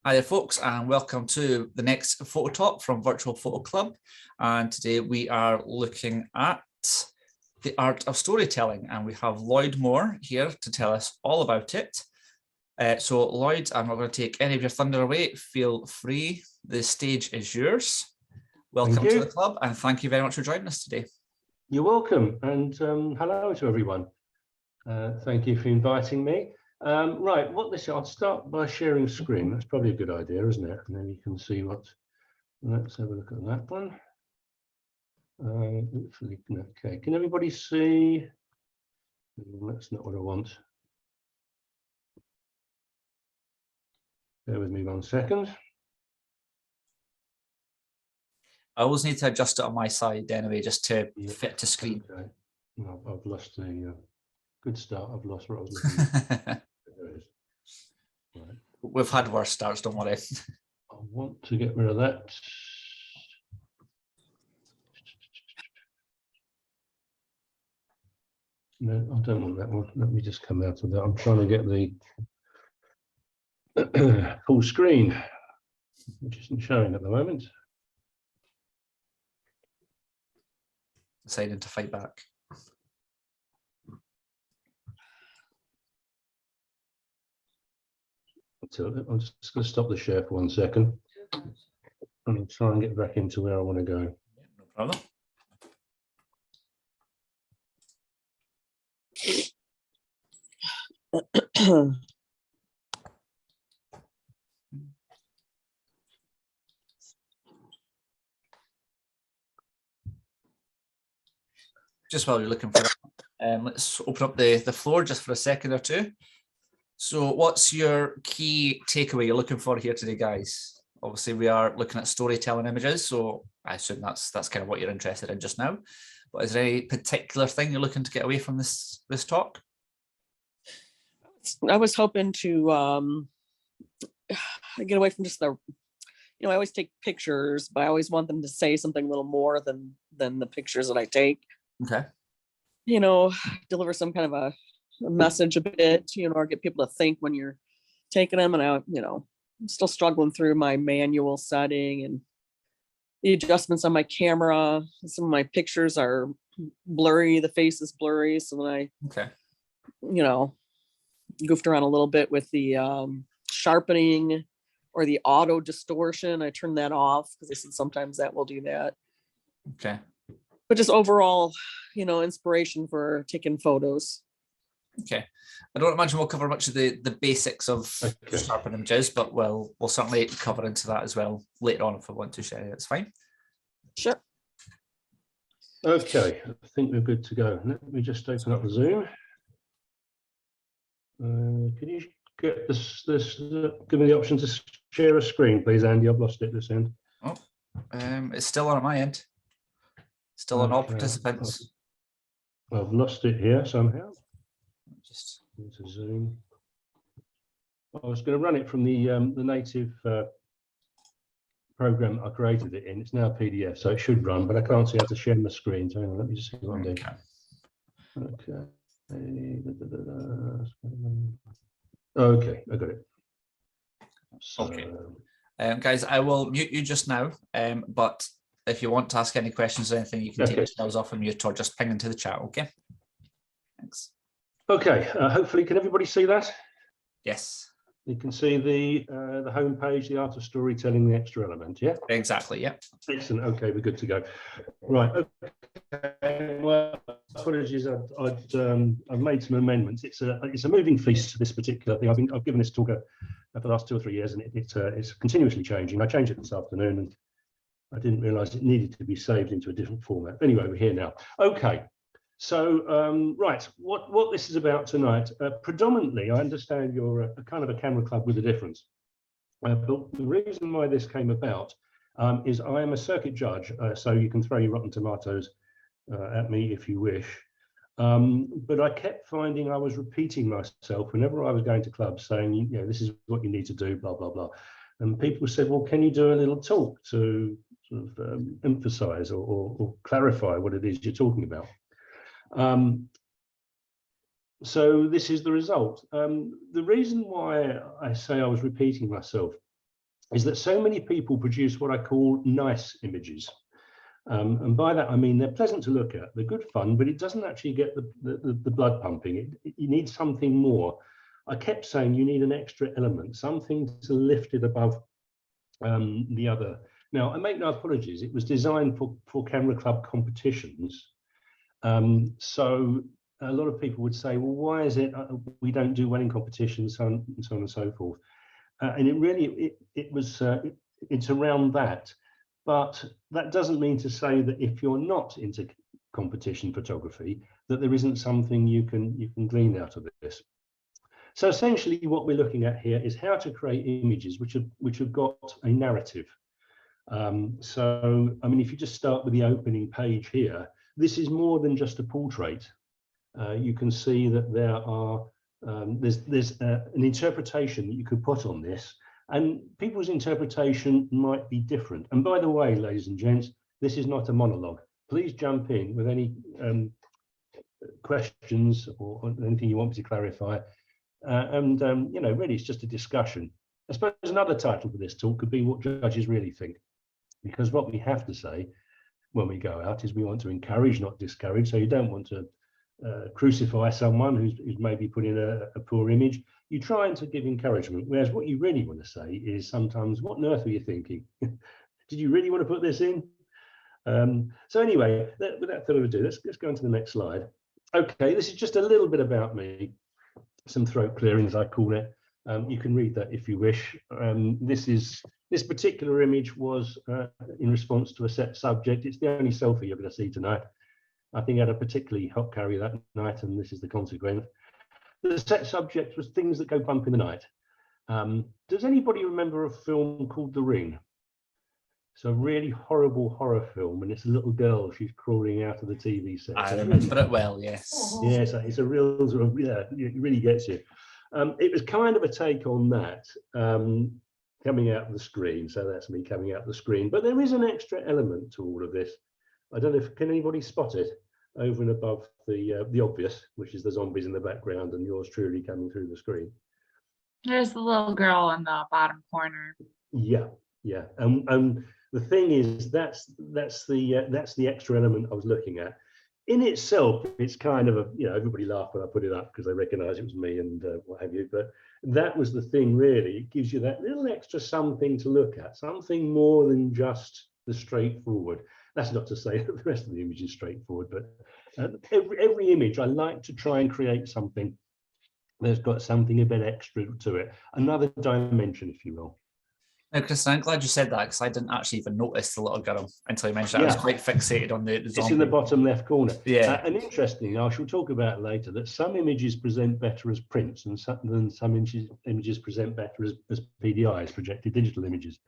Hi there folks, and welcome to the next photo talk from Virtual Photo Club. And today we are looking at the art of storytelling, and we have Lloyd Moore here to tell us all about it. So Lloyd, I'm not going to take any of your thunder away. Feel free, the stage is yours. Welcome to the club, and thank you very much for joining us today. You're welcome, and hello to everyone. Thank you for inviting me. Right, I'll start by sharing screen. That's probably a good idea, isn't it? And then you can see what. Let's have a look at that one. Okay, can everybody see? That's not what I want. Bear with me 1 second. I always need to adjust it on my side anyway, just to fit to screen. Okay. No, I've lost the good start. I've lost what I was looking at. There it is. Right. We've had worse starts, don't worry. I want to get rid of that. No, I don't want that one. Let me just come out of that. I'm trying to get the full screen, which isn't showing at the moment. Deciding to fight back. So I'm just going to stop the share for 1 second and try and get back into where I want to go. No problem. Just while you're looking for that, let's open up the floor just for a second or two. So what's your key takeaway you're looking for here today, guys? Obviously, we are looking at storytelling images, so I assume that's kind of what you're interested in just now. But is there any particular thing you're looking to get away from this talk? I was hoping to get away from just the, I always take pictures, but I always want them to say something a little more than the pictures that I take. Okay. Deliver some kind of a message a bit, or get people to think when you're taking them. And I'm still struggling through my manual setting and the adjustments on my camera. Some of my pictures are blurry, the face is blurry. So then I, goofed around a little bit with the sharpening or the auto distortion. I turned that off because I said sometimes that will do that. Okay. But just overall, inspiration for taking photos. Okay. I don't imagine we'll cover much of the basics of sharpen images, but we'll certainly cover into that as well later on if I want to share it. It's fine. Sure. Okay, I think we're good to go. Let me just open up the Zoom. Can you get give me the option to share a screen, please, Andy? I've lost it this end. Oh, it's still on my end. Still on all participants. I've lost it here somehow. Just into Zoom. I was going to run it from the native program I created it in. It's now a PDF, so it should run, but I can't see how to share my screen. So let me just see what I'm doing. Okay. Okay, I got it. So, okay. Guys, I will mute you just now, but if you want to ask any questions or anything, you can take yourselves off and mute or just ping into the chat, okay? Thanks. Okay, hopefully, can everybody see that? Yes. You can see the home page, the art of storytelling, the extra element, yeah? Exactly, yeah. Excellent, okay, we're good to go. Right, okay, well, apologies, I've made some amendments. It's a moving feast, this particular thing. I've given this talk for the last 2 or 3 years, and it's continuously changing. I changed it this afternoon, and I didn't realise it needed to be saved into a different format. Anyway, we're here now. Okay. So, right, what this is about tonight, predominantly, I understand you're a kind of a camera club with a difference. But the reason why this came about is I am a circuit judge, so you can throw your rotten tomatoes at me if you wish. But I kept finding I was repeating myself whenever I was going to clubs saying, this is what you need to do, blah, blah, blah. And people said, well, can you do a little talk to sort of emphasize or clarify what it is you're talking about? So this is the result. The reason why I say I was repeating myself is that so many people produce what I call nice images. And by that, I mean, they're pleasant to look at, they're good fun, but it doesn't actually get the blood pumping. You need something more. I kept saying you need an extra element, something to lift it above the other. Now, I make no apologies. It was designed for Camera Club competitions. So a lot of people would say, well, why is it we don't do well in competitions, so on and so forth. And it really, it's around that. But that doesn't mean to say that if you're not into competition photography, that there isn't something you can glean out of this. So essentially what we're looking at here is how to create images which have got a narrative. So, I mean, if you just start with the opening page here, this is more than just a portrait. You can see that there are, there's an interpretation that you could put on this, and people's interpretation might be different. And by the way, ladies and gents, this is not a monologue. Please jump in with any questions or anything you want me to clarify. You know, really, it's just a discussion. I suppose another title for this talk could be what judges really think, because what we have to say when we go out is we want to encourage, not discourage. So you don't want to crucify someone who's maybe put in a poor image. You're trying to give encouragement, whereas what you really want to say is sometimes, what on earth were you thinking? Did you really want to put this in? So anyway, without further ado, let's go on to the next slide. Okay, this is just a little bit about me, some throat clearing, as I call it. You can read that if you wish. This particular image was in response to a set subject. It's the only selfie you're going to see tonight. I think I had a particularly hot curry that night, and this is the consequence. The set subject was things that go bump in the night. Does anybody remember a film called The Ring? It's a really horrible horror film, and it's a little girl. She's crawling out of the TV set. I remember it well, yes. Yeah, it's a real sort of, yeah, it really gets you. It was kind of a take on that, coming out of the screen. So that's me coming out of the screen. But there is an extra element to all of this. I don't know if can anybody spot it over and above the obvious, which is the zombies in the background and yours truly coming through the screen. There's the little girl in the bottom corner. Yeah, yeah. And the thing is, that's the extra element I was looking at. In itself, it's kind of a, you know, everybody laughed when I put it up because they recognise it was me and what have you. But that was the thing, really. It gives you that little extra something to look at, something more than just the straightforward. That's not to say that the rest of the image is straightforward, but every image, I like to try and create something that's got something a bit extra to it, another dimension, if you will. Now, Kristen, I'm glad you said that, because I didn't actually even notice the little girl until you mentioned it. Yeah. I was quite fixated on the zombie. It's in the bottom left corner. Yeah. And interestingly, I shall talk about later, that some images present better as prints and some images present better as PDIs, projected digital images.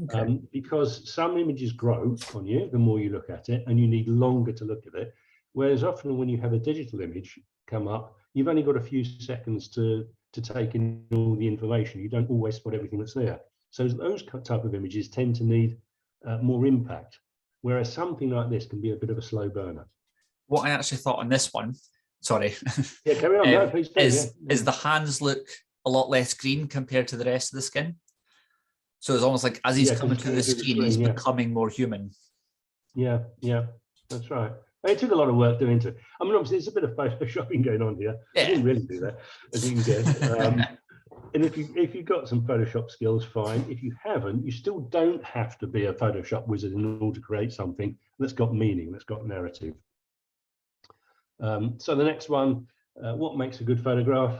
Okay. Because some images grow on you the more you look at it, and you need longer to look at it. Whereas often when you have a digital image come up, you've only got a few seconds to take in all the information. You don't always spot everything that's there. So those type of images tend to need more impact, whereas something like this can be a bit of a slow burner. What I actually thought on this one, sorry, yeah, carry on. No, please do, is the hands look a lot less green compared to the rest of the skin. So it's almost like as he's coming to the screen, he's becoming more human. Yeah, yeah, that's right. It took a lot of work doing it. I mean, obviously, there's a bit of photoshopping going on here. Yeah. I didn't really do that, as you can guess. And if you've got some Photoshop skills, fine. If you haven't, you still don't have to be a Photoshop wizard in order to create something that's got meaning, that's got narrative. So the next one, what makes a good photograph?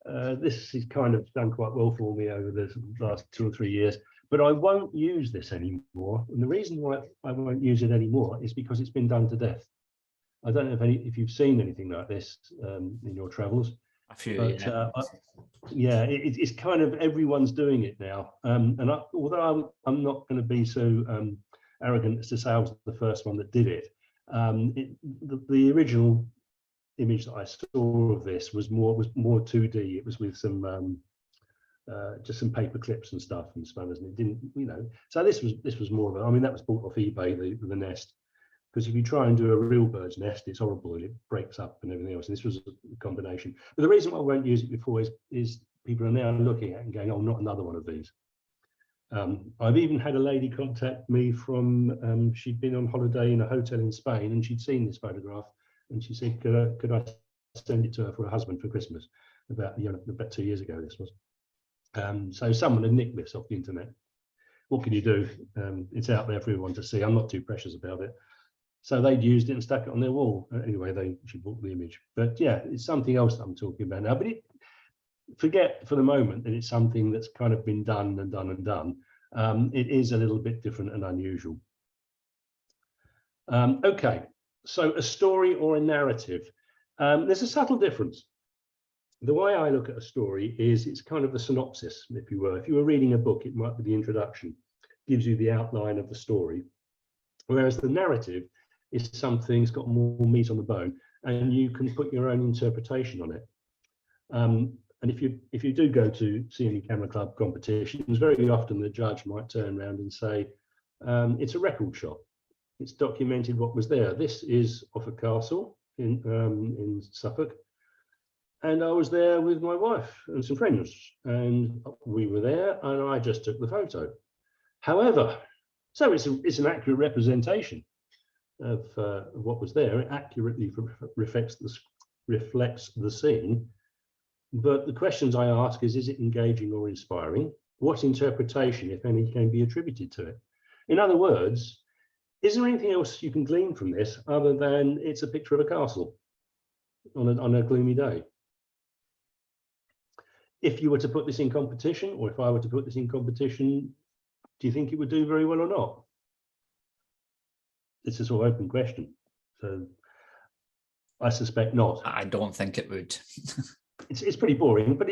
This is kind of done quite well for me over the last 2 or 3 years, but I won't use this anymore. And the reason why I won't use it anymore is because it's been done to death. I don't know if you've seen anything like this in your travels. A few, but, yeah. It's kind of everyone's doing it now. And although I'm not going to be so arrogant as to say I was the first one that did it, the original image that I saw of this was more 2D. It was with some just some paper clips and stuff and spanners, and it didn't, you know. So this was more of a, I mean, that was bought off eBay, the nest. Because if you try and do a real bird's nest, it's horrible and it breaks up and everything else. And this was a combination. But the reason why I won't use it before is people are now looking at it and going, oh, not another one of these. I've even had a lady contact me from, she'd been on holiday in a hotel in Spain and she'd seen this photograph and she said, could I send it to her for her husband for Christmas? About 2 years ago this was. So someone had nicked this off the internet. What can you do? It's out there for everyone to see. I'm not too precious about it. So they'd used it and stuck it on their wall. Anyway, she bought the image. But yeah, it's something else that I'm talking about now. But forget for the moment that it's something that's kind of been done and done and done. It is a little bit different and unusual. Okay, so a story or a narrative. There's a subtle difference. The way I look at a story is it's kind of the synopsis, if you were. If you were reading a book, it might be the introduction, gives you the outline of the story. Whereas the narrative is something that's got more meat on the bone and you can put your own interpretation on it. And if you do go to see any camera club competitions, very often the judge might turn around and say, it's a record shot. It's documented what was there. This is off a castle in Suffolk. And I was there with my wife and some friends, and we were there, and I just took the photo. However, so it's an accurate representation of what was there. It accurately reflects the scene. But the questions I ask is it engaging or inspiring? What interpretation, if any, can be attributed to it? In other words, is there anything else you can glean from this other than it's a picture of a castle on a gloomy day? If you were to put this in competition, or if I were to put this in competition, do you think it would do very well or not? It's a sort of open question. So I suspect not. I don't think it would. It's pretty boring, but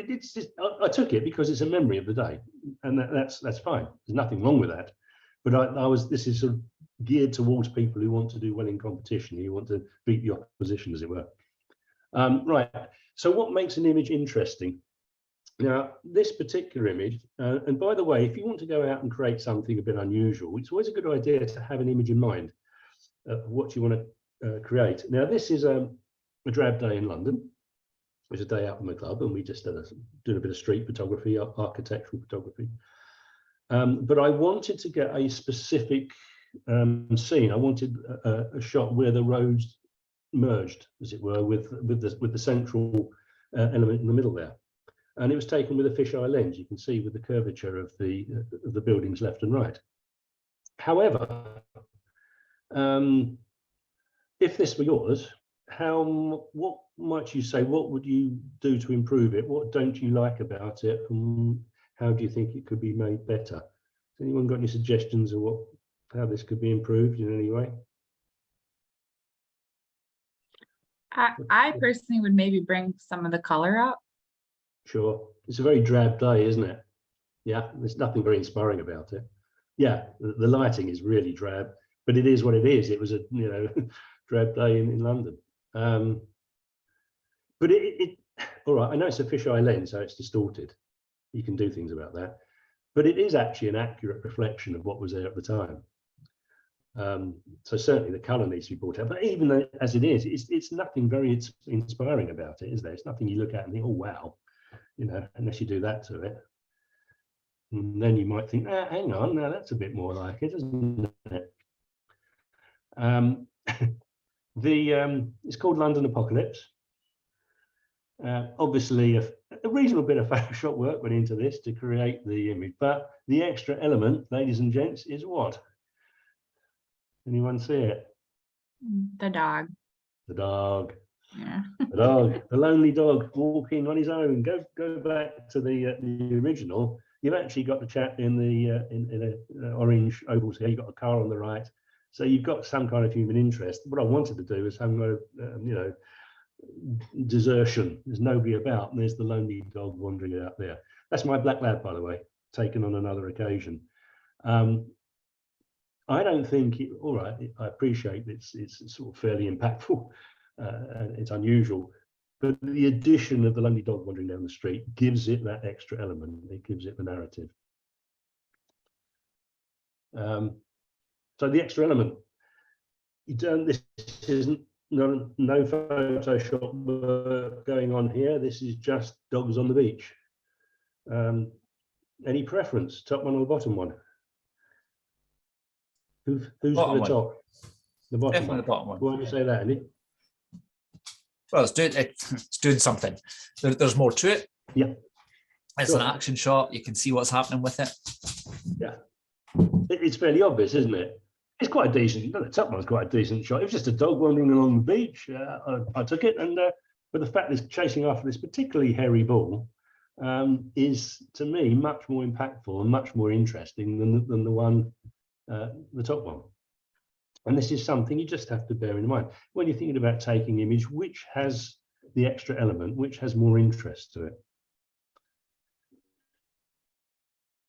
I took it because it's a memory of the day, and that's fine. There's nothing wrong with that. But this is sort of geared towards people who want to do well in competition, who want to beat the opposition, as it were. Right. So what makes an image interesting? Now, this particular image, and by the way, if you want to go out and create something a bit unusual, it's always a good idea to have an image in mind of what you want to create. Now, this is a drab day in London. It was a day out from the club, and we just did a bit of street photography, architectural photography. But I wanted to get a specific scene. I wanted a shot where the roads merged, as it were, with the central element in the middle there. And it was taken with a fisheye lens. You can see with the curvature of the buildings left and right. However, if this were yours, what might you say? What would you do to improve it? What don't you like about it? And how do you think it could be made better? Has anyone got any suggestions of how this could be improved in any way? I personally would maybe bring some of the color up. Sure. It's a very drab day, isn't it? Yeah, there's nothing very inspiring about it. Yeah, the lighting is really drab, but it is what it is. It was a drab day in London. But all right, I know it's a fisheye lens, so it's distorted. You can do things about that. But it is actually an accurate reflection of what was there at the time. So certainly the colour needs to be brought out. But even as it is, it's nothing very inspiring about it, is there? It's nothing you look at and think, oh, wow. Unless you do that to it. And then you might think, hang on, now that's a bit more like it, isn't it? It's called London Apocalypse. Obviously, a reasonable bit of Photoshop work went into this to create the image, but the extra element, ladies and gents, is what? Anyone see it? The dog. The dog. Yeah. The dog, the lonely dog walking on his own. Go back to the original. You've actually got the chap in a orange ovals here. You've got a car on the right, so you've got some kind of human interest. What I wanted to do is have desertion. There's nobody about, and there's the lonely dog wandering out there. That's my black lab, by the way, taken on another occasion. I don't think all right. I appreciate it's sort of fairly impactful. And it's unusual, but the addition of the lonely dog wandering down the street gives it that extra element. It gives it the narrative. So the extra element, this isn't no Photoshop work going on here. This is just dogs on the beach. Any preference, top one or the bottom one? Who's Bottom for the one. top? The bottom Definitely one. the bottom one. Why would you say that, Andy? Well, it's doing something. There's more to it. Yeah. It's Sure. an action shot. You can see what's happening with it. Yeah. It's fairly obvious, isn't it? It's quite a decent, the top one's quite a decent shot. It was just a dog wandering along the beach. I took it, and but the fact that it's chasing after this particularly hairy ball is, to me, much more impactful and much more interesting than the one, the top one. And this is something you just have to bear in mind when you're thinking about taking image, which has the extra element, which has more interest to it.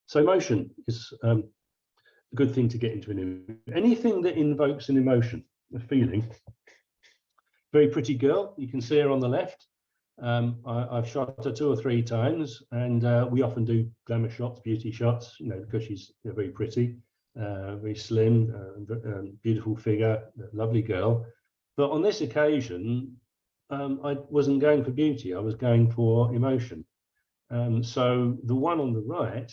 So motion is a good thing to get into an image. Anything that invokes an emotion, a feeling. Very pretty girl, you can see her on the left. I've shot her 2 or 3 times, and we often do glamour shots, beauty shots, you know, because she's very pretty, very slim, beautiful figure, lovely girl. But on this occasion, I wasn't going for beauty, I was going for emotion. So the one on the right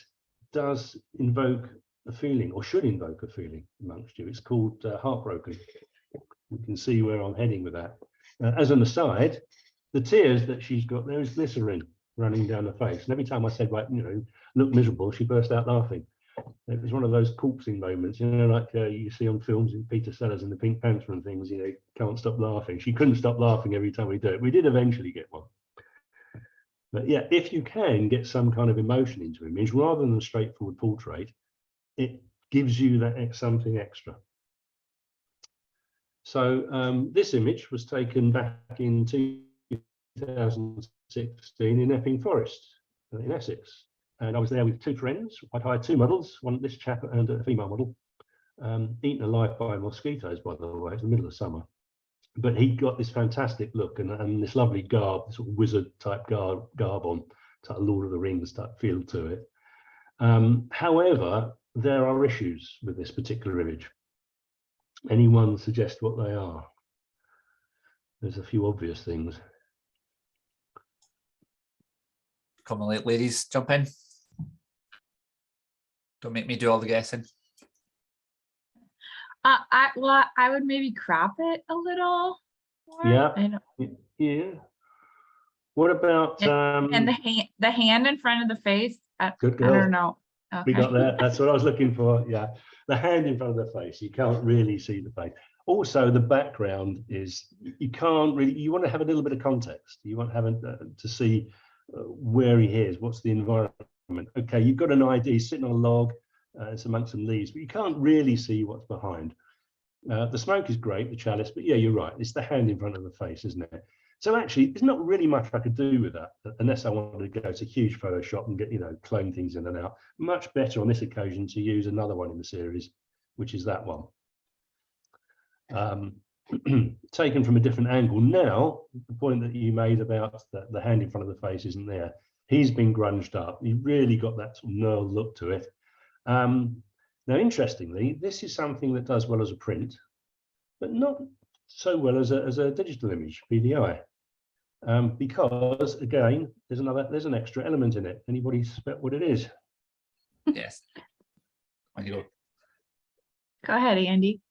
does invoke a feeling, or should invoke a feeling amongst you. It's called Heartbroken. You can see where I'm heading with that. As an aside, the tears that she's got there is glycerin running down her face. And every time I said, right, you know, look miserable, she burst out laughing. It was one of those corpsing moments, you know, like you see on films in Peter Sellers and the Pink Panther and things, you know, can't stop laughing. She couldn't stop laughing every time we do it. We did eventually get one. But yeah, if you can get some kind of emotion into an image rather than a straightforward portrait, it gives you that something extra. So this image was taken back in 2016 in Epping Forest in Essex. And I was there with 2 friends. I'd hired 2 models, one this chap and a female model, eaten alive by mosquitoes, by the way. It's the middle of summer. But he got this fantastic look and this lovely garb, sort of wizard type garb on, type Lord of the Rings type feel to it. However, there are issues with this particular image. Anyone suggest what they are? There's a few obvious things. Come on, ladies, jump in. Don't make me do all the guessing. I would maybe crop it a little more. Yeah. Yeah. What about and the hand in front of the face? Good girl. I don't know. Okay. We got that. That's what I was looking for. Yeah, the hand in front of the face. You can't really see the face. Also, the background is, you can't really. You want to have a little bit of context. You want to have to see where he is. What's the environment? Okay, you've got an idea. He's sitting on a log. It's amongst some leaves, but you can't really see what's behind. The smoke is great, the chalice, but yeah, you're right. It's the hand in front of the face, isn't it? So actually, there's not really much I could do with that, unless I wanted to go to a huge Photoshop and get, you know, clone things in and out. Much better on this occasion to use another one in the series, which is that one. Taken from a different angle. Now, the point that you made about the hand in front of the face isn't there. He's been grunged up. He really got that sort of knurled look to it. Now, interestingly, this is something that does well as a print, but not so well as a digital image, PDI, because again, there's an extra element in it. Anybody suspect what it is? Yes. On you go. Go ahead, Andy.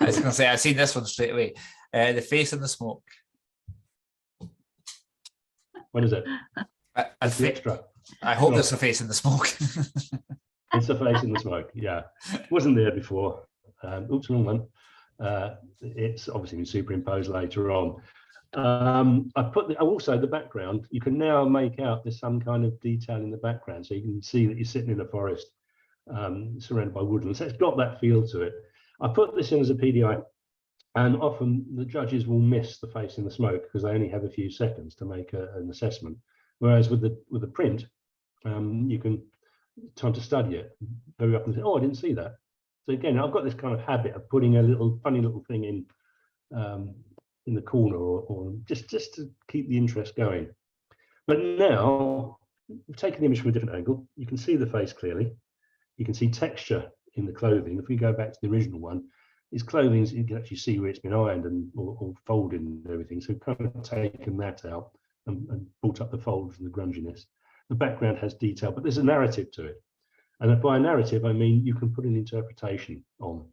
I was going to say, I've seen this one straight away. The face in the smoke. What is it? It's the extra. I hope there's a face in the smoke. It's a face in the smoke. Yeah, wasn't there before. Oops, wrong one. It's obviously been superimposed later on. I put also the background. You can now make out there's some kind of detail in the background, so you can see that you're sitting in a forest surrounded by woodland. So it's got that feel to it. I put this in as a PDI, and often the judges will miss the face in the smoke because they only have a few seconds to make an assessment. Whereas with the print, you can time to study it. Very often say, oh, I didn't see that. So again, I've got this kind of habit of putting a little funny little thing in the corner, or just to keep the interest going. But now we've taken the image from a different angle. You can see the face clearly. You can see texture in the clothing. If we go back to the original one, his clothing, you can actually see where it's been ironed and or folded and everything. So we've kind of taken that out and brought up the folds and the grunginess. The background has detail, but there's a narrative to it. And by a narrative, I mean you can put an interpretation on.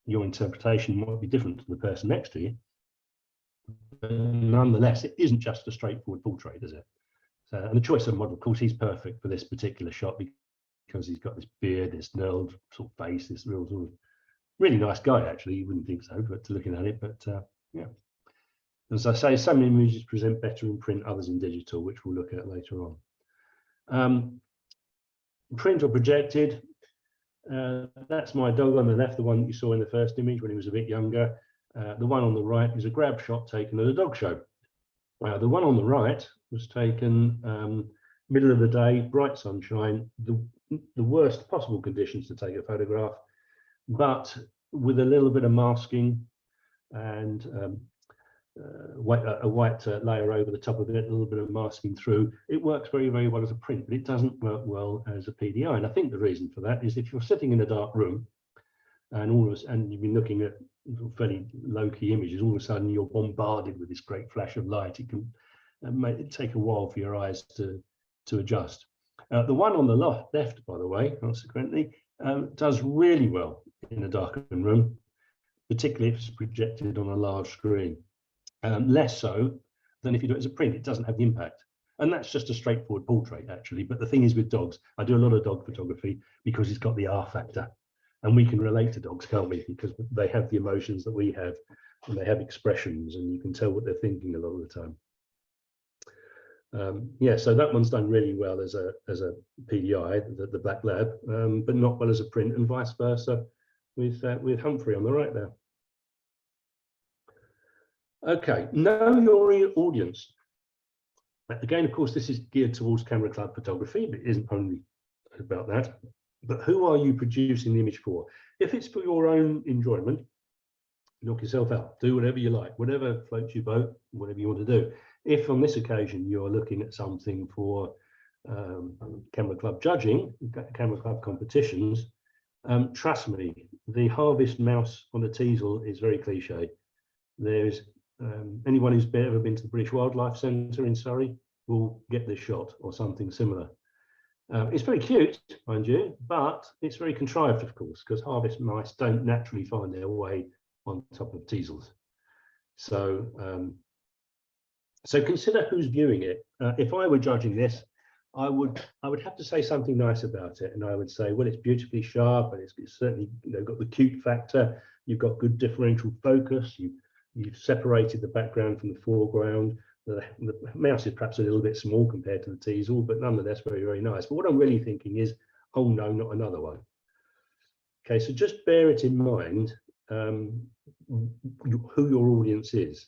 Your interpretation might be different to the person next to you, but nonetheless, it isn't just a straightforward portrait, is it? So, and the choice of model, of course, he's perfect for this particular shot because he's got this beard, this knurled sort of face, this real sort of really nice guy, actually. You wouldn't think so, but looking at it, but yeah. As I say, some images present better in print, others in digital, which we'll look at later on. Print or projected, that's my dog on the left, the one that you saw in the first image when he was a bit younger. The one on the right is a grab shot taken at a dog show. The one on the right was taken middle of the day, bright sunshine, the worst possible conditions to take a photograph, but with a little bit of masking and a white layer over the top of it, a little bit of masking through. It works very, very well as a print, but it doesn't work well as a PDI. And I think the reason for that is if you're sitting in a dark room and you've been looking at fairly low-key images, all of a sudden you're bombarded with this great flash of light. It can take a while for your eyes to adjust. The one on the left, by the way, consequently, does really well in a darkened room, particularly if it's projected on a large screen. Less so than if you do it as a print. It doesn't have the impact. And that's just a straightforward portrait, actually. But the thing is with dogs, I do a lot of dog photography because it's got the R factor. And we can relate to dogs, can't we? Because they have the emotions that we have, and they have expressions, and you can tell what they're thinking a lot of the time. Yeah, so that one's done really well as a PDI, the Black Lab, but not well as a print, and vice versa with Humphrey on the right there. Okay, know your audience. Again, of course, this is geared towards camera club photography, but it isn't only about that. But who are you producing the image for? If it's for your own enjoyment, knock yourself out. Do whatever you like, whatever floats your boat, whatever you want to do. If on this occasion you're looking at something for camera club judging, camera club competitions, trust me, the harvest mouse on a teasel is very cliche. There's anyone who's ever been to the British Wildlife Centre in Surrey will get this shot or something similar. It's very cute, mind you, but it's very contrived, of course, because harvest mice don't naturally find their way on top of teasels. So, so consider who's viewing it. If I were judging this, I would have to say something nice about it, and I would say, well, it's beautifully sharp, and it's certainly got the cute factor. You've got good differential focus. You've separated the background from the foreground. The mouse is perhaps a little bit small compared to the teasel, but nonetheless very, very nice. But what I'm really thinking is, oh no, not another one. Okay, so just bear it in mind who your audience is.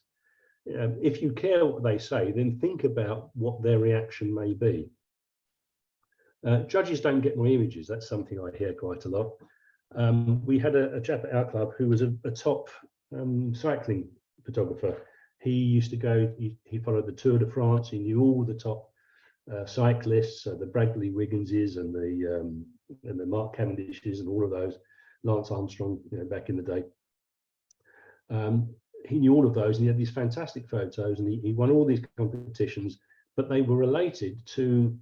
If you care what they say, then think about what their reaction may be. Judges don't get my images. That's something I hear quite a lot. We had a chap at our club who was a top cycling photographer. He used to go, he followed the Tour de France. He knew all the top cyclists, the Bradley Wigginses and the Mark Cavendishes and all of those, Lance Armstrong, back in the day. He knew all of those, and he had these fantastic photos, and he won all these competitions, but they were related to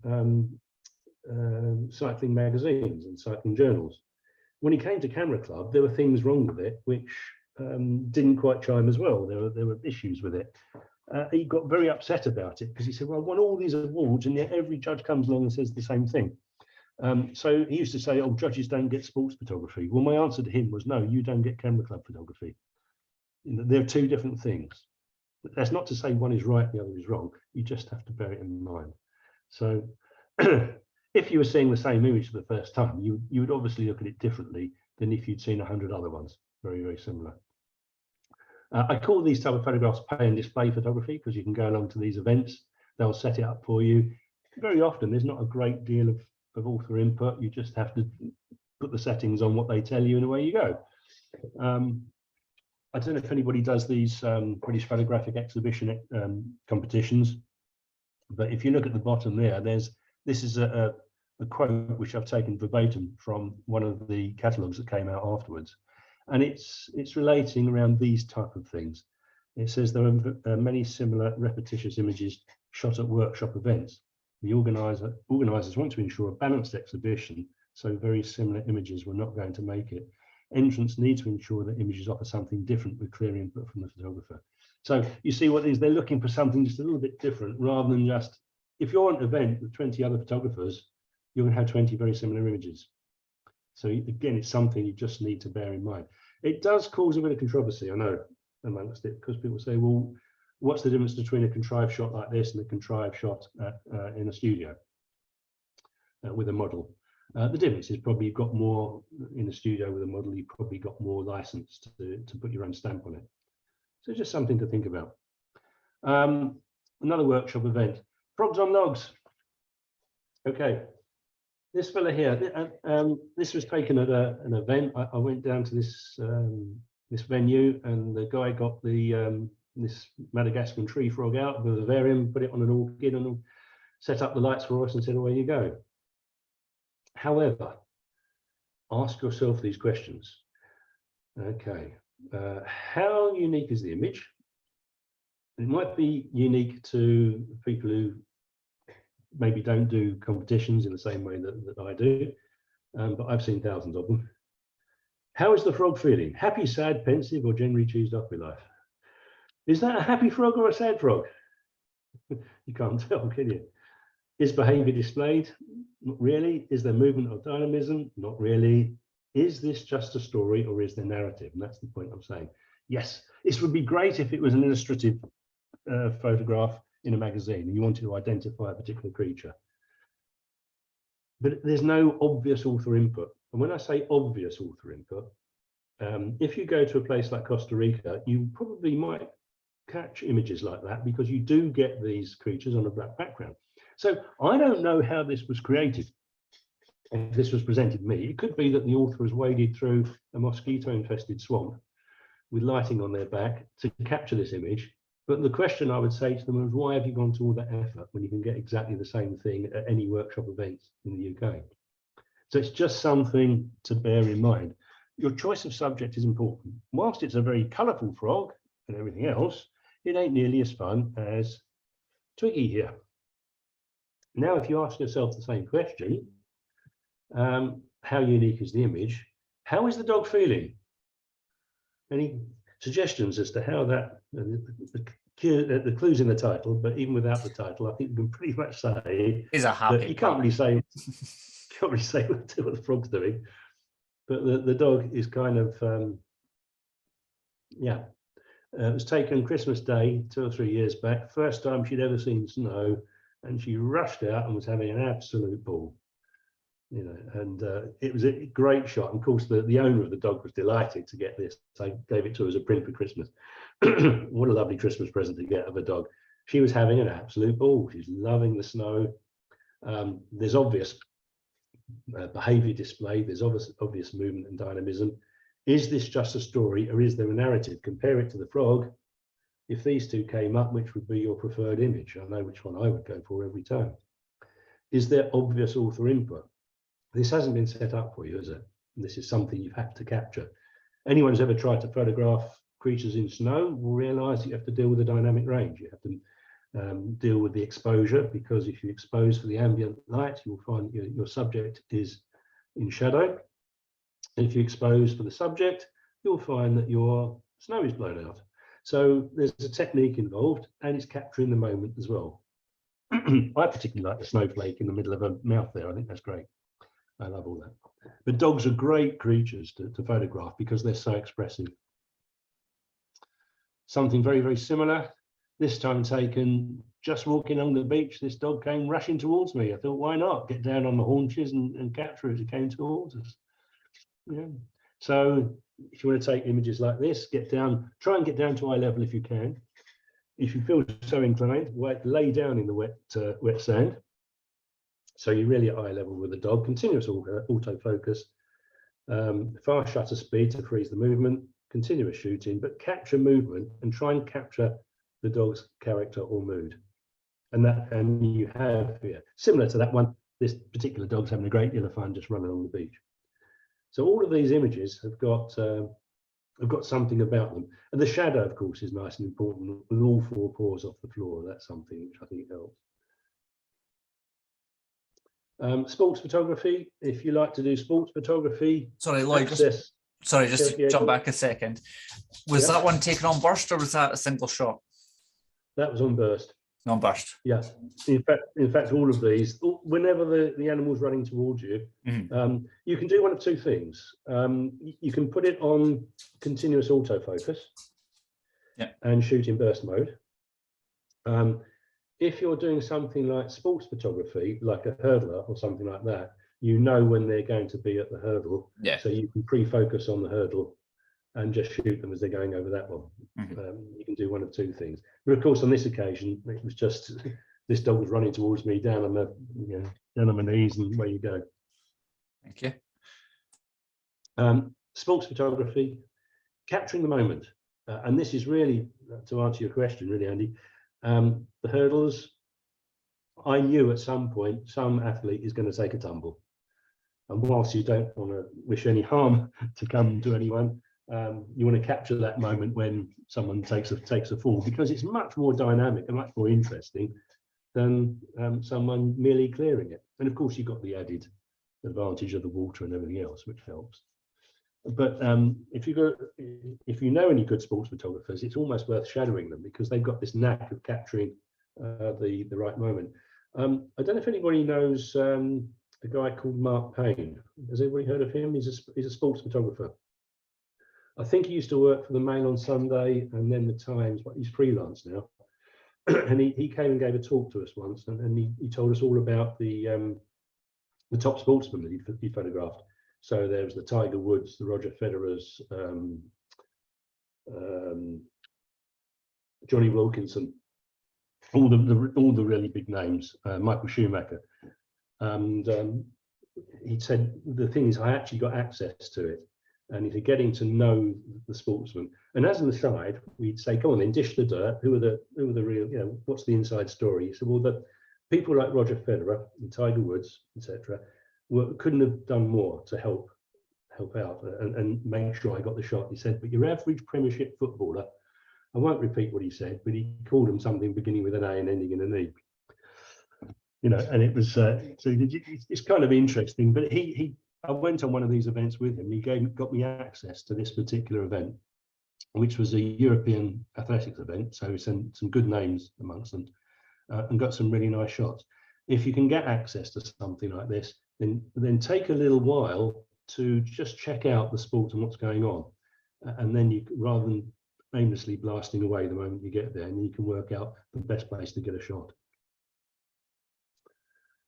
cycling magazines and cycling journals. When he came to Camera Club, there were things wrong with it which didn't quite chime as well. There were issues with it. He got very upset about it because he said, well, I won all these awards, and yet every judge comes along and says the same thing. So he used to say, oh, judges don't get sports photography. Well, my answer to him was, no, you don't get Camera Club photography. They're two different things. That's not to say one is right and the other is wrong. You just have to bear it in mind. So if you were seeing the same image for the first time, you would obviously look at it differently than if you'd seen 100 other ones. Very, very similar. I call these type of photographs pay and display photography because you can go along to these events. They'll set it up for you. Very often, there's not a great deal of author input. You just have to put the settings on what they tell you, and away you go. I don't know if anybody does these British Photographic Exhibition competitions, but if you look at the bottom there, this is a quote which I've taken verbatim from one of the catalogues that came out afterwards, and it's relating around these type of things. It says there are many similar repetitious images shot at workshop events. The organisers want to ensure a balanced exhibition So very similar images were not going to make it. Entrance needs to ensure that images offer something different with clear input from the photographer. So you see what it is, they're looking for something just a little bit different, rather than just, if you're at an event with 20 other photographers, you're going to have 20 very similar images. So again, it's something you just need to bear in mind. It does cause a bit of controversy, I know, amongst it, because people say, well, what's the difference between a contrived shot like this and a contrived shot in a studio with a model? The difference is probably you've got more in a studio with a model, you've probably got more license to put your own stamp on it. So just something to think about. Another workshop event, frogs on logs. Okay, this fella here, this was taken at an event. I went down to this this venue, and the guy got the this Madagascan tree frog out of the vivarium, put it on an orchid, and set up the lights for us and said, away you go. However, ask yourself these questions. Okay, how unique is the image? It might be unique to people who maybe don't do competitions in the same way that I do, but I've seen thousands of them. How is the frog feeling? Happy, sad, pensive, or generally cheesed up with life? Is that a happy frog or a sad frog? You can't tell, can you? Is behavior displayed? Not really. Is there movement or dynamism? Not really. Is this just a story, or is there narrative? And that's the point I'm saying. Yes, this would be great if it was an illustrative photograph in a magazine and you wanted to identify a particular creature. But there's no obvious author input. And when I say obvious author input, if you go to a place like Costa Rica, you probably might catch images like that, because you do get these creatures on a black background. So I don't know how this was created. If this was presented to me, it could be that the author has waded through a mosquito-infested swamp with lighting on their back to capture this image. But the question I would say to them is, why have you gone to all that effort when you can get exactly the same thing at any workshop events in the UK? So it's just something to bear in mind. Your choice of subject is important. Whilst it's a very colourful frog and everything else, it ain't nearly as fun as Twiggy here. Now, if you ask yourself the same question, how unique is the image? How is the dog feeling? Any suggestions as to how that, the clues in the title, but even without the title, I think you can pretty much say Is a happy. you can't really say what the frog's doing, but the dog is kind of yeah. It was taken Christmas Day 2 or 3 years back, first time she'd ever seen snow, and she rushed out and was having an absolute ball. You know, and it was a great shot. And of course, the owner of the dog was delighted to get this. I gave it to her as a print for Christmas. What a lovely Christmas present to get of a dog. She was having an absolute ball. She's loving the snow. There's obvious behavior displayed. There's obvious movement and dynamism. Is this just a story, or is there a narrative? Compare it to the frog. If these two came up, which would be your preferred image? I know which one I would go for every time. Is there obvious author input? This hasn't been set up for you, is it? This is something you've had to capture. Anyone who's ever tried to photograph creatures in snow will realise that you have to deal with the dynamic range. You have to deal with the exposure, because if you expose for the ambient light, you'll find your subject is in shadow. And if you expose for the subject, you'll find that your snow is blown out. So there's a technique involved, and it's capturing the moment as well. I particularly like the snowflake in the middle of a mouth there. I think that's great. I love all that. But dogs are great creatures to photograph because they're so expressive. Something very, very similar, this time taken just walking along the beach. This dog came rushing towards me. I thought, why not get down on the haunches and capture it as it came towards us? Yeah. So if you want to take images like this, try and get down to eye level if you can. If you feel so inclined, lay down in the wet sand. So you're really at eye level with the dog. Continuous autofocus, fast shutter speed to freeze the movement, continuous shooting, but capture movement and try and capture the dog's character or mood. And you have here, similar to that one, this particular dog's having a great deal of fun just running on the beach. So all of these images have got something about them. And the shadow, of course, is nice and important with all 4 paws off the floor. That's something which I think helps. Sports photography, if you like to do sports photography. Sorry, Lloyd, access, just to jump back a second. Was that one taken on burst or was that a single shot? That was on burst. On burst. Yeah. In fact, all of these, whenever the animal's running towards you, you can do one of two things. You can put it on continuous autofocus and shoot in burst mode. If you're doing something like sports photography, like a hurdler or something like that, you know when they're going to be at the hurdle. Yeah. So you can pre-focus on the hurdle and just shoot them as they're going over that one. You can do one of two things. But of course, on this occasion, it was just this dog was running towards me down on my knees, and away you go. Thank you. Sports photography, capturing the moment. And this is really, to answer your question, really, Andy, the hurdles, I knew at some point some athlete is going to take a tumble. And whilst you don't want to wish any harm to come to anyone, you want to capture that moment when someone takes a fall, because it's much more dynamic and much more interesting than someone merely clearing it. And of course, you've got the added advantage of the water and everything else, which helps. But if you know any good sports photographers, it's almost worth shadowing them, because they've got this knack of capturing the right moment. I don't know if anybody knows a guy called Mark Payne. Has anybody heard of him? He's a sports photographer. I think he used to work for the Mail on Sunday and then the Times, but he's freelance now. And he came and gave a talk to us once, and he told us all about the top sportsmen that he photographed. So there was the Tiger Woods, the Roger Federers, Johnny Wilkinson, all the really big names, Michael Schumacher. And he said, the thing is, I actually got access to it. And if you're getting to know the sportsman, and as an aside, we'd say, come on then, dish the dirt. Who are the real, what's the inside story? So, well, the people like Roger Federer and Tiger Woods, etc., couldn't have done more to help out and make sure I got the shot. He said, but your average Premiership footballer, I won't repeat what he said, but he called him something beginning with an A and ending in an E. And it was so it's kind of interesting. But I went on one of these events with him. He got me access to this particular event, which was a European athletics event. So some good names amongst them, and got some really nice shots. If you can get access to something like this, then take a little while to just check out the sport and what's going on, and then you, rather than aimlessly blasting away the moment you get there, and you can work out the best place to get a shot.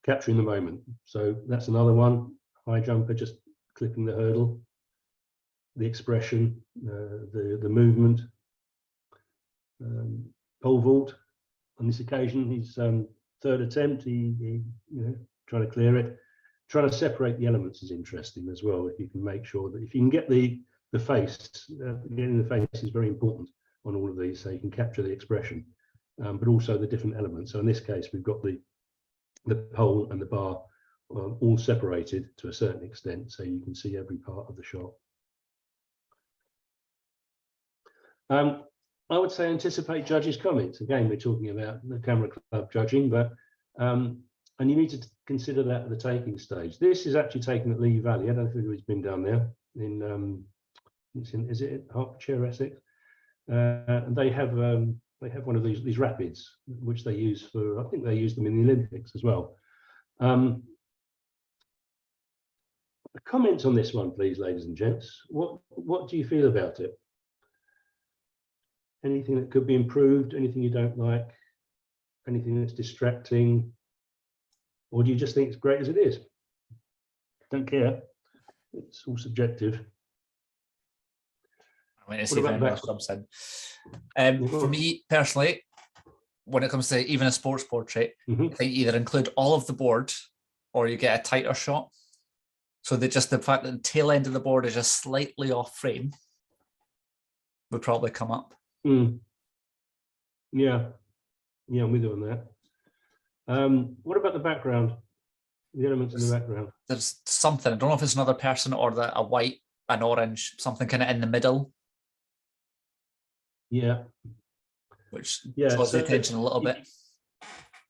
Capturing the moment. So that's another one. High jumper, just clipping the hurdle, the expression, the movement. Pole vault. On this occasion, his third attempt, he trying to clear it. Trying to separate the elements is interesting as well. If you can make sure that if you can get the face, getting the face is very important on all of these, so you can capture the expression, but also the different elements. So in this case, we've got the pole and the bar all separated to a certain extent, so you can see every part of the shot. I would say anticipate judges' comments. Again, we're talking about the camera club judging, but and you need to consider that at the taking stage. This is actually taken at Lee Valley. I don't know if anybody's been down there. Is it Hertfordshire, Essex? And they have one of these rapids, which they use for. I think they use them in the Olympics as well. Comments on this one, please, ladies and gents. What do you feel about it? Anything that could be improved? Anything you don't like? Anything that's distracting? Or do you just think it's great as it is? Don't care. It's all subjective. I mean, see if anyone else comes in. For me personally, when it comes to even a sports portrait, I think either include all of the board or you get a tighter shot. So that just the fact that the tail end of the board is just slightly off frame would probably come up. Yeah, I'm with you on that. What about the background? The elements in the background? There's something, I don't know if it's another person or a white, an orange, something kind of in the middle. Yeah. Which draws the attention a little bit.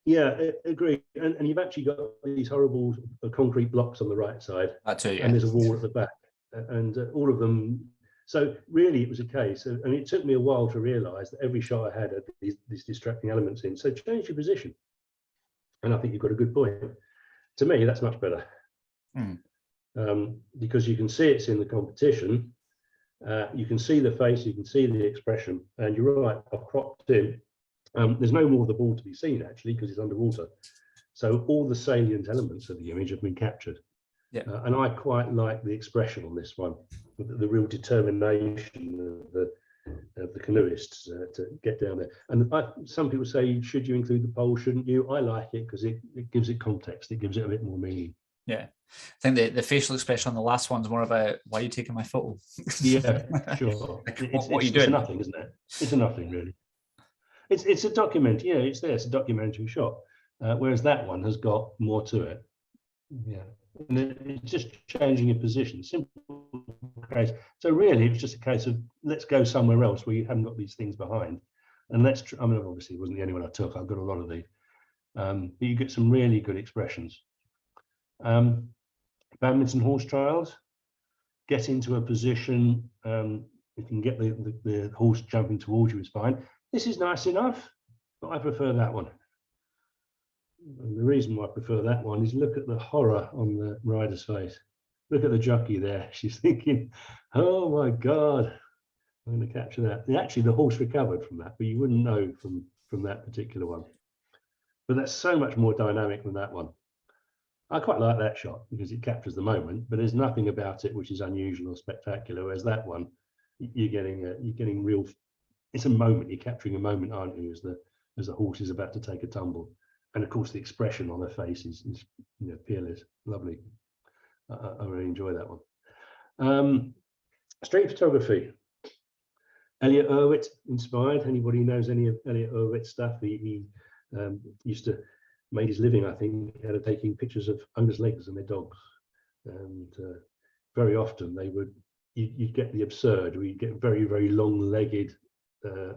Yeah, agree. And you've actually got these horrible concrete blocks on the right side, That too, yeah. and there's a wall at the back, and all of them. So really, it was a case, and it took me a while to realise that every shot I had these distracting elements in. So change your position, and I think you've got a good point. To me, that's much better, because you can see it's in the competition. You can see the face, you can see the expression, and you're right. I've cropped in. There's no more of the ball to be seen actually because it's underwater. So all the salient elements of the image have been captured. Yeah. And I quite like the expression on this one, the real determination of the canoeists to get down there. And some people say, should you include the pole, shouldn't you? I like it because it gives it context. It gives it a bit more meaning. Yeah, I think the facial expression on the last one's more about, why are you taking my photo? Yeah, sure. Like, It's what are you doing? It's a nothing, isn't it? It's a nothing, really. It's a document. Yeah, it's there. It's a documentary shot. Whereas that one has got more to it. Yeah, and it's just changing your position. Simple case. So really, it's just a case of let's go somewhere else where you haven't got these things behind, and let's. I mean, obviously, it wasn't the only one I took. I've got a lot of these, but you get some really good expressions. Badminton horse trials. Get into a position. If you can get the horse jumping towards you, is fine. This is nice enough, but I prefer that one. And the reason why I prefer that one is look at the horror on the rider's face. Look at the jockey there. She's thinking, oh my God, I'm going to capture that. And actually, the horse recovered from that, but you wouldn't know from that particular one. But that's so much more dynamic than that one. I quite like that shot because it captures the moment, but there's nothing about it which is unusual or spectacular. Whereas that one, you're getting real. It's a moment. You're capturing a moment, aren't you? As the horse is about to take a tumble, and of course the expression on her face is peerless, lovely. I really enjoy that one. Street photography. Elliot Erwitt inspired. Anybody who knows any of Elliot Erwitt's stuff? He used to made his living, I think, out of taking pictures of owners' legs and their dogs, and very often you'd get the absurd, where you'd get a very, very long-legged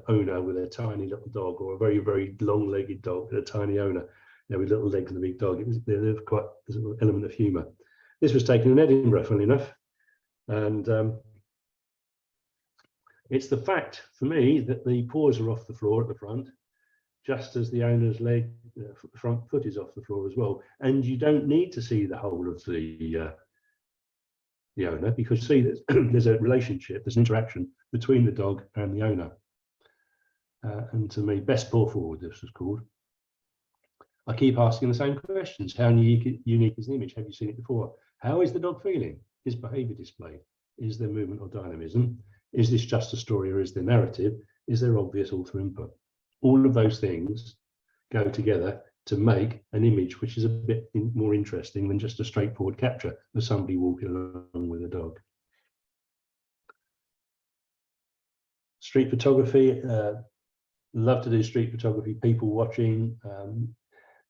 owner with a tiny little dog, or a very, very long-legged dog with a tiny owner, with little legs and a big dog. There's an element of humour. This was taken in Edinburgh, funnily enough, and it's the fact for me that the paws are off the floor at the front, just as the owner's leg, front foot is off the floor as well, and you don't need to see the whole of the owner, because see, there's a relationship, there's an interaction between the dog and the owner. And to me, best paw forward, this was called. I keep asking the same questions. How unique is the image? Have you seen it before? How is the dog feeling? Is behavior displayed? Is there movement or dynamism? Is this just a story, or is there narrative? Is there obvious author input? All of those things go together to make an image which is a bit more interesting than just a straightforward capture of somebody walking along with a dog. Street photography, love to do street photography, people watching.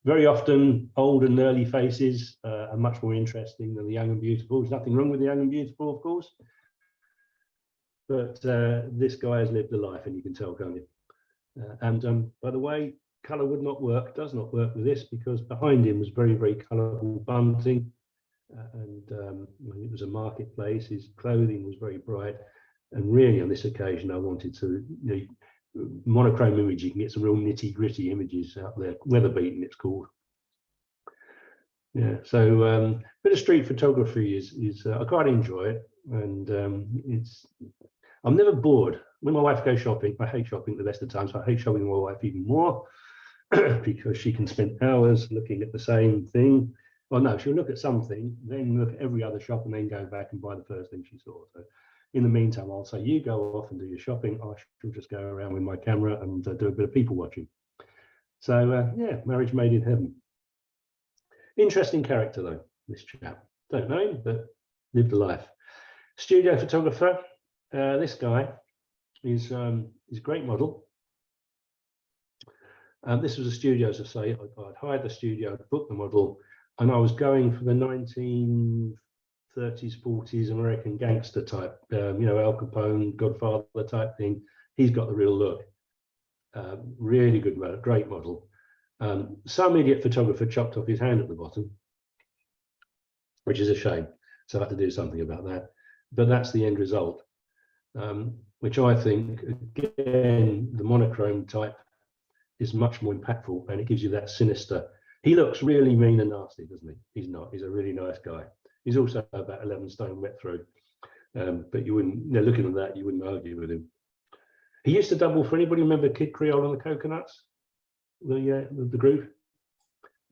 Very often, old and early faces are much more interesting than the young and beautiful. There's nothing wrong with the young and beautiful, of course. But this guy has lived a life, and you can tell, can't you? And by the way, colour would not work, does not work with this, because behind him was very, very colourful bunting, and it was a marketplace. His clothing was very bright, and really on this occasion I wanted to, monochrome image, you can get some real nitty gritty images out there, weather beaten it's called. Yeah, so bit of street photography is I quite enjoy it, and I'm never bored. When my wife goes shopping, I hate shopping the best of times. I hate shopping with my wife even more because she can spend hours looking at the same thing. Well, no, she'll look at something, then look at every other shop, and then go back and buy the first thing she saw. So in the meantime, I'll say, you go off and do your shopping. I shall just go around with my camera and do a bit of people watching. So yeah, marriage made in heaven. Interesting character though, this chap. Don't know him, but lived a life. Studio photographer. This guy is a great model. This was a studio, as I say. I'd hired the studio, booked the model, and I was going for the 1930s, 40s American gangster type, Al Capone, Godfather type thing. He's got the real look. Really good model, great model. Some idiot photographer chopped off his hand at the bottom, which is a shame. So I had to do something about that. But that's the end result, which I think, again, the monochrome type is much more impactful, and it gives you that sinister. He looks really mean and nasty, doesn't he? He's not. He's a really nice guy. He's also about 11 stone wet through. But you wouldn't, looking at that, you wouldn't argue with him. He used to double for anybody remember Kid Creole and the Coconuts? The group?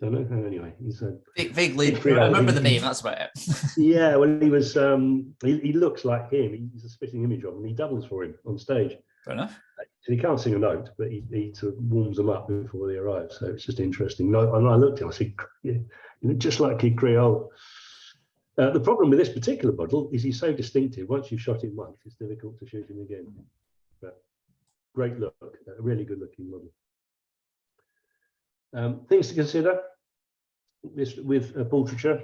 Don't know. Anyway, he's a vaguely. I remember the name. That's about it. Yeah, well, he was. He looks like him. He's a spitting image of him. He doubles for him on stage. Fair enough. And he can't sing a note, but he sort of warms them up before they arrive. So it's just interesting. And I looked at him. I said, yeah, you look just like Kid Creole. The problem with this particular model is he's so distinctive. Once you've shot him once, it's difficult to shoot him again. But great look, a really good looking model. Things to consider with portraiture.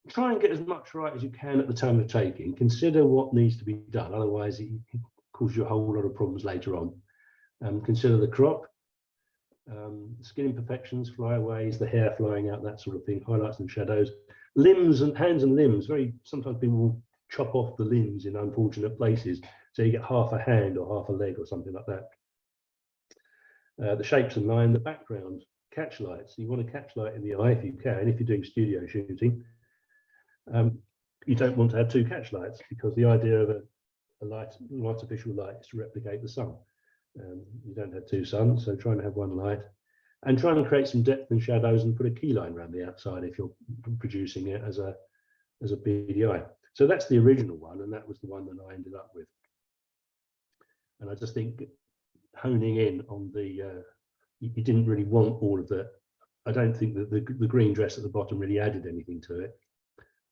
Try and get as much right as you can at the time of taking. Consider what needs to be done, otherwise it causes you a whole lot of problems later on. Consider the crop, skin imperfections, flyaways, the hair flying out, that sort of thing, highlights and shadows, limbs and hands and limbs. Sometimes people will chop off the limbs in unfortunate places, so you get half a hand or half a leg or something like that. The shapes and line, the background, catch lights. You want to catch light in the eye if you can, if you're doing studio shooting. You don't want to have two catch lights, because the idea of an artificial light is to replicate the sun. You don't have two suns, so trying to have one light, and trying to create some depth and shadows and put a key line around the outside if you're producing it as a PDI. So that's the original one, and that was the one that I ended up with. And I just think honing in on the you didn't really want all of that. I don't think that the green dress at the bottom really added anything to it.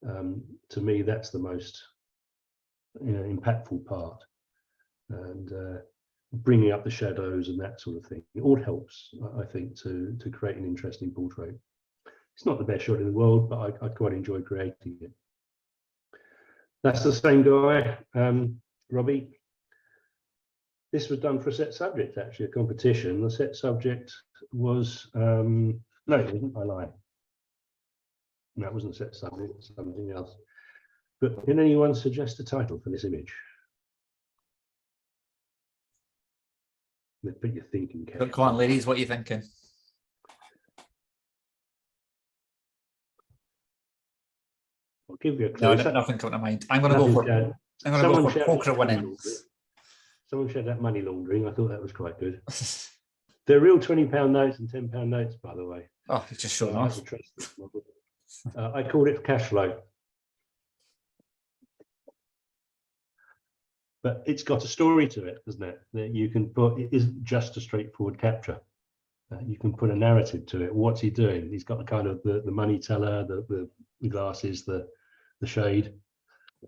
To me, that's the most impactful part, and bringing up the shadows and that sort of thing. It all helps, I think, to create an interesting portrait. It's not the best shot in the world, but I quite enjoy creating it. That's the same guy, Robbie. This was done for a set subject, actually, a competition. The set subject was, no, it wasn't, I lie. That wasn't a set subject, it's something else. But can anyone suggest a title for this image? Put your thinking cap. Come on, ladies, what are you thinking? I'll give you a clue. No, nothing coming to mind. I'm going to go for poker winning. Someone shared that money laundering. I thought that was quite good. They're real £20 notes and £10 notes, by the way. Oh, it's just showing off. I called it cash flow. But it's got a story to it, doesn't it? That you can put, it isn't just a straightforward capture. You can put a narrative to it. What's he doing? He's got the kind of the money teller, the glasses, the shade.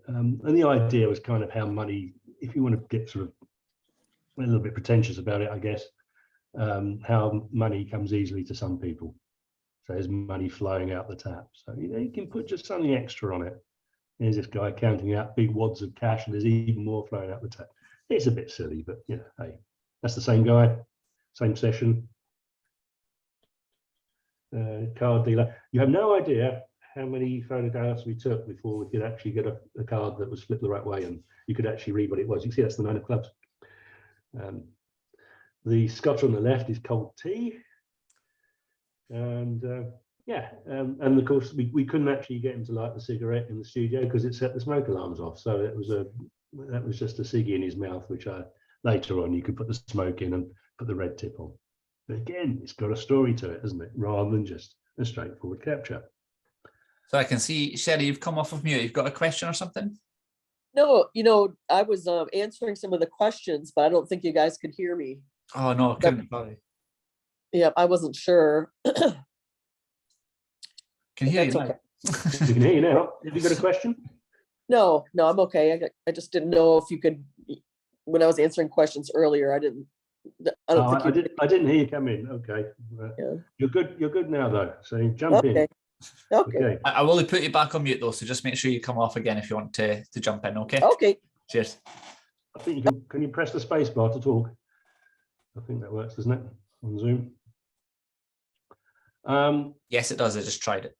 And the idea was kind of how money, if you want to get sort of a little bit pretentious about it, I guess, how money comes easily to some people. So there's money flowing out the tap. So you can put just something extra on it. There's this guy counting out big wads of cash, and there's even more flowing out the tap. It's a bit silly, but hey, that's the same guy, same session. Card dealer. You have no idea how many photographs we took before we could actually get a card that was flipped the right way, and you could actually read what it was. You can see that's the 9 of clubs. The scotch on the left is cold tea, and and of course we couldn't actually get him to light the cigarette in the studio because it set the smoke alarms off. So that was just a ciggy in his mouth, which later on you could put the smoke in and put the red tip on. But again, it's got a story to it, isn't it? Rather than just a straightforward capture. So I can see, Sherry, you've come off of mute. You've got a question or something? No, I was answering some of the questions, but I don't think you guys could hear me. Oh, no, I couldn't. Sorry. Yeah, I wasn't sure. Can hear you now. Okay. We can hear you now. Have you got a question? No, I'm okay. I just didn't know if you could, when I was answering questions earlier, I don't think I didn't hear you come in. Okay. Yeah. You're good now though. So jump in. Okay. I will put you back on mute though, so just make sure you come off again if you want to jump in, okay? Okay. Cheers. I think you can you press the space bar to talk? I think that works, doesn't it? on Zoom? Yes, it does. I just tried it.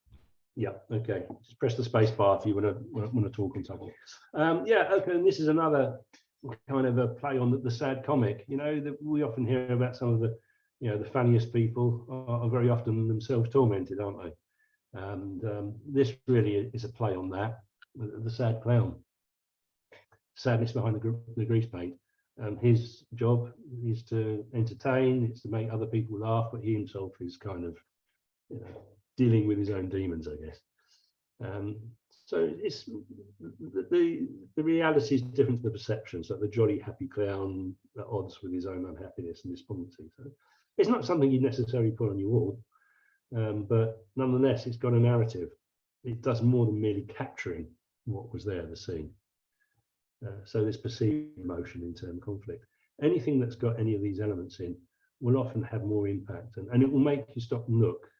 Yeah, okay. Just press the space bar if you want to talk on something. Yeah, okay. And this is another kind of a play on the sad comic. You know, that we often hear about some of the, you know, the funniest people are very often themselves tormented, aren't they? And this really is a play on that. The sad clown, sadness behind the grease paint. His job is to entertain, it's to make other people laugh, but he himself is kind of, you know, dealing with his own demons, I guess. So it's the reality is different to the perception. So the jolly happy clown at odds with his own unhappiness and despondency. So it's not something you necessarily put on your wall, but nonetheless, it's got a narrative. It does more than merely capturing what was there, the scene. So there's perceived emotion, internal conflict. Anything that's got any of these elements in will often have more impact, and it will make you stop and look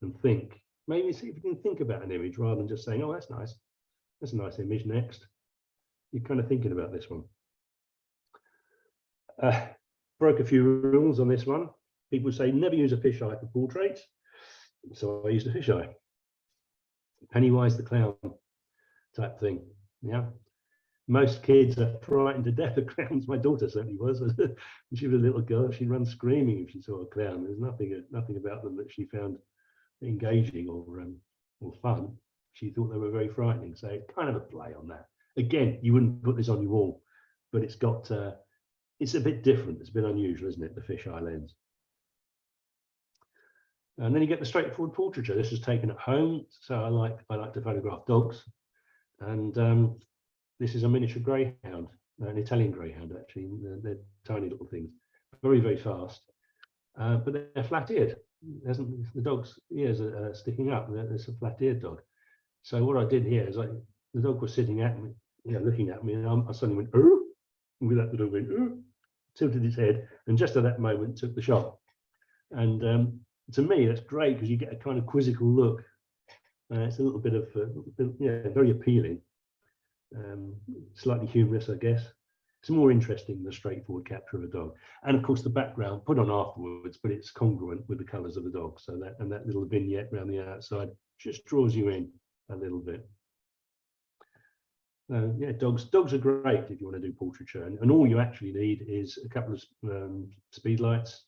and think. Maybe see if you can think about an image rather than just saying, oh, that's nice. That's a nice image, next. You're kind of thinking about this one. Broke a few rules on this one. People say never use a fisheye for portraits. So I used a fisheye. Pennywise the clown type thing. Yeah. Most kids are frightened to death of clowns. My daughter certainly was. When she was a little girl, she'd run screaming if she saw a clown. There's nothing about them that she found engaging or fun. She thought they were very frightening. So it's kind of a play on that. Again, you wouldn't put this on your wall, but it's got it's a bit different. It's a bit unusual, isn't it? The fisheye lens. And then you get the straightforward portraiture. This was taken at home, so I like to photograph dogs. And this is a miniature greyhound, an Italian greyhound actually. They're tiny little things, very, very fast, but they're flat-eared. The dog's ears are sticking up. It's a flat-eared dog. So what I did here is the dog was sitting at me, you know, looking at me, and I suddenly went, "Oh!" And with that, the dog went, "Oh!" Tilted his head, and just at that moment took the shot. And to me, that's great because you get a kind of quizzical look. It's a little bit of, very appealing. Slightly humorous, I guess. It's more interesting than the straightforward capture of a dog. And of course, the background put on afterwards, but it's congruent with the colours of the dog. So that little vignette around the outside just draws you in a little bit. Yeah, dogs are great if you want to do portraiture, and all you actually need is a couple of speed lights.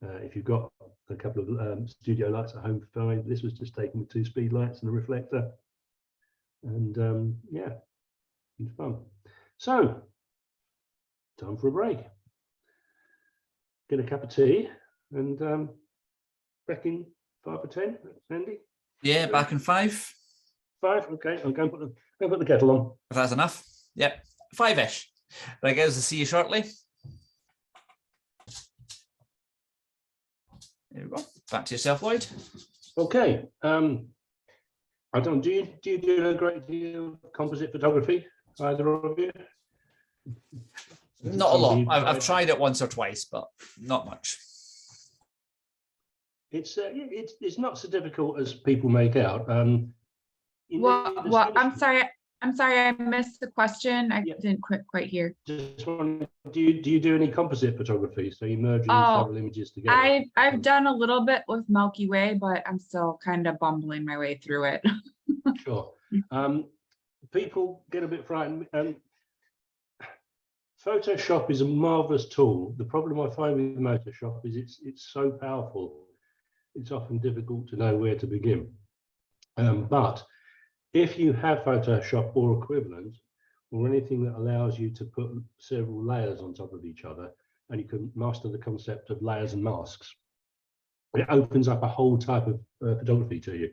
If you've got a couple of studio lights at home, fine. This was just taken with 2 speed lights and a reflector, and yeah, it's fun. So, time for a break. Get a cup of tea, and back in 5 or 10, Andy? Yeah, back in 5. 5, okay. I'll go and put the kettle on. If that's enough. Yep, 5-ish. Right, guys, I'll see you shortly. There we go. Back to yourself, Lloyd. Okay. I don't. Do you do a great deal of composite photography, either of you? Not a lot. I've tried it once or twice, but not much. It's not so difficult as people make out. Well, I'm sorry, I missed the question. I didn't quite hear. Just wondering, do you do any composite photography? So you merge several images together? I've done a little bit with Milky Way, but I'm still kind of bumbling my way through it. Sure. People get a bit frightened. Photoshop is a marvelous tool. The problem I find with Photoshop is it's so powerful. It's often difficult to know where to begin. But if you have Photoshop or equivalent, or anything that allows you to put several layers on top of each other, and you can master the concept of layers and masks, it opens up a whole type of photography to you.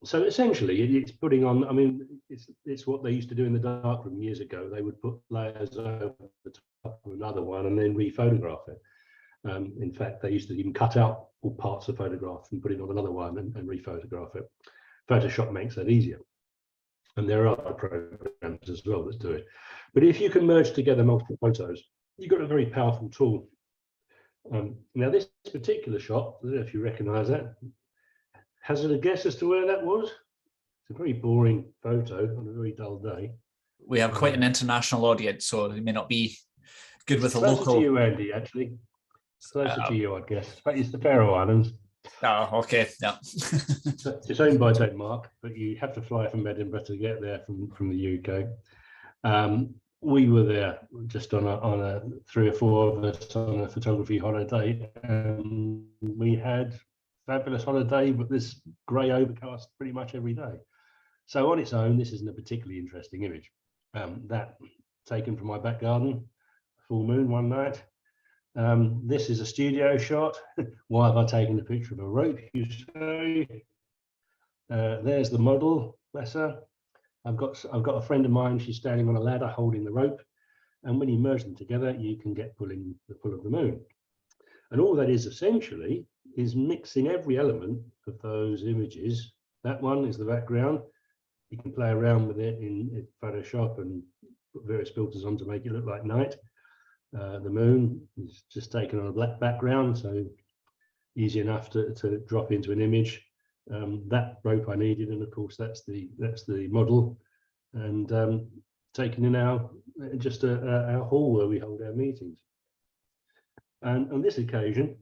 So essentially, it's putting on, I mean, it's what they used to do in the darkroom years ago. They would put layers over the top of another one and then rephotograph it. In fact, they used to even cut out all parts of photographs and put it on another one and rephotograph it. Photoshop makes that easier. And there are other programs as well that do it. But if you can merge together multiple photos, you've got a very powerful tool. Now, this particular shot, I don't know if you recognize that. Hazard a guess as to where that was? It's a very boring photo on a very dull day. We have quite an international audience, so it may not be good with a Closer local. to you, Andy, actually. Closer to you, I guess. But it's the Faroe Islands. Oh, okay, yeah. It's owned by Denmark, but you have to fly from Edinburgh to get there from the UK. We were there just on a 3 or 4 of us on a photography holiday, and we had fabulous holiday, but this grey overcast pretty much every day. So on its own, this isn't a particularly interesting image. That taken from my back garden, full moon one night. This is a studio shot. Why have I taken a picture of a rope, you say? There's the model, bless her. I've got a friend of mine, she's standing on a ladder holding the rope, and when you merge them together, you can get pulling the pull of the moon. And all that is essentially is mixing every element of those images. That one is the background. You can play around with it in Photoshop and put various filters on to make it look like night. The moon is just taken on a black background, so easy enough to drop into an image. That rope I needed, and of course that's the model, and taken in our hall where we hold our meetings. And on this occasion,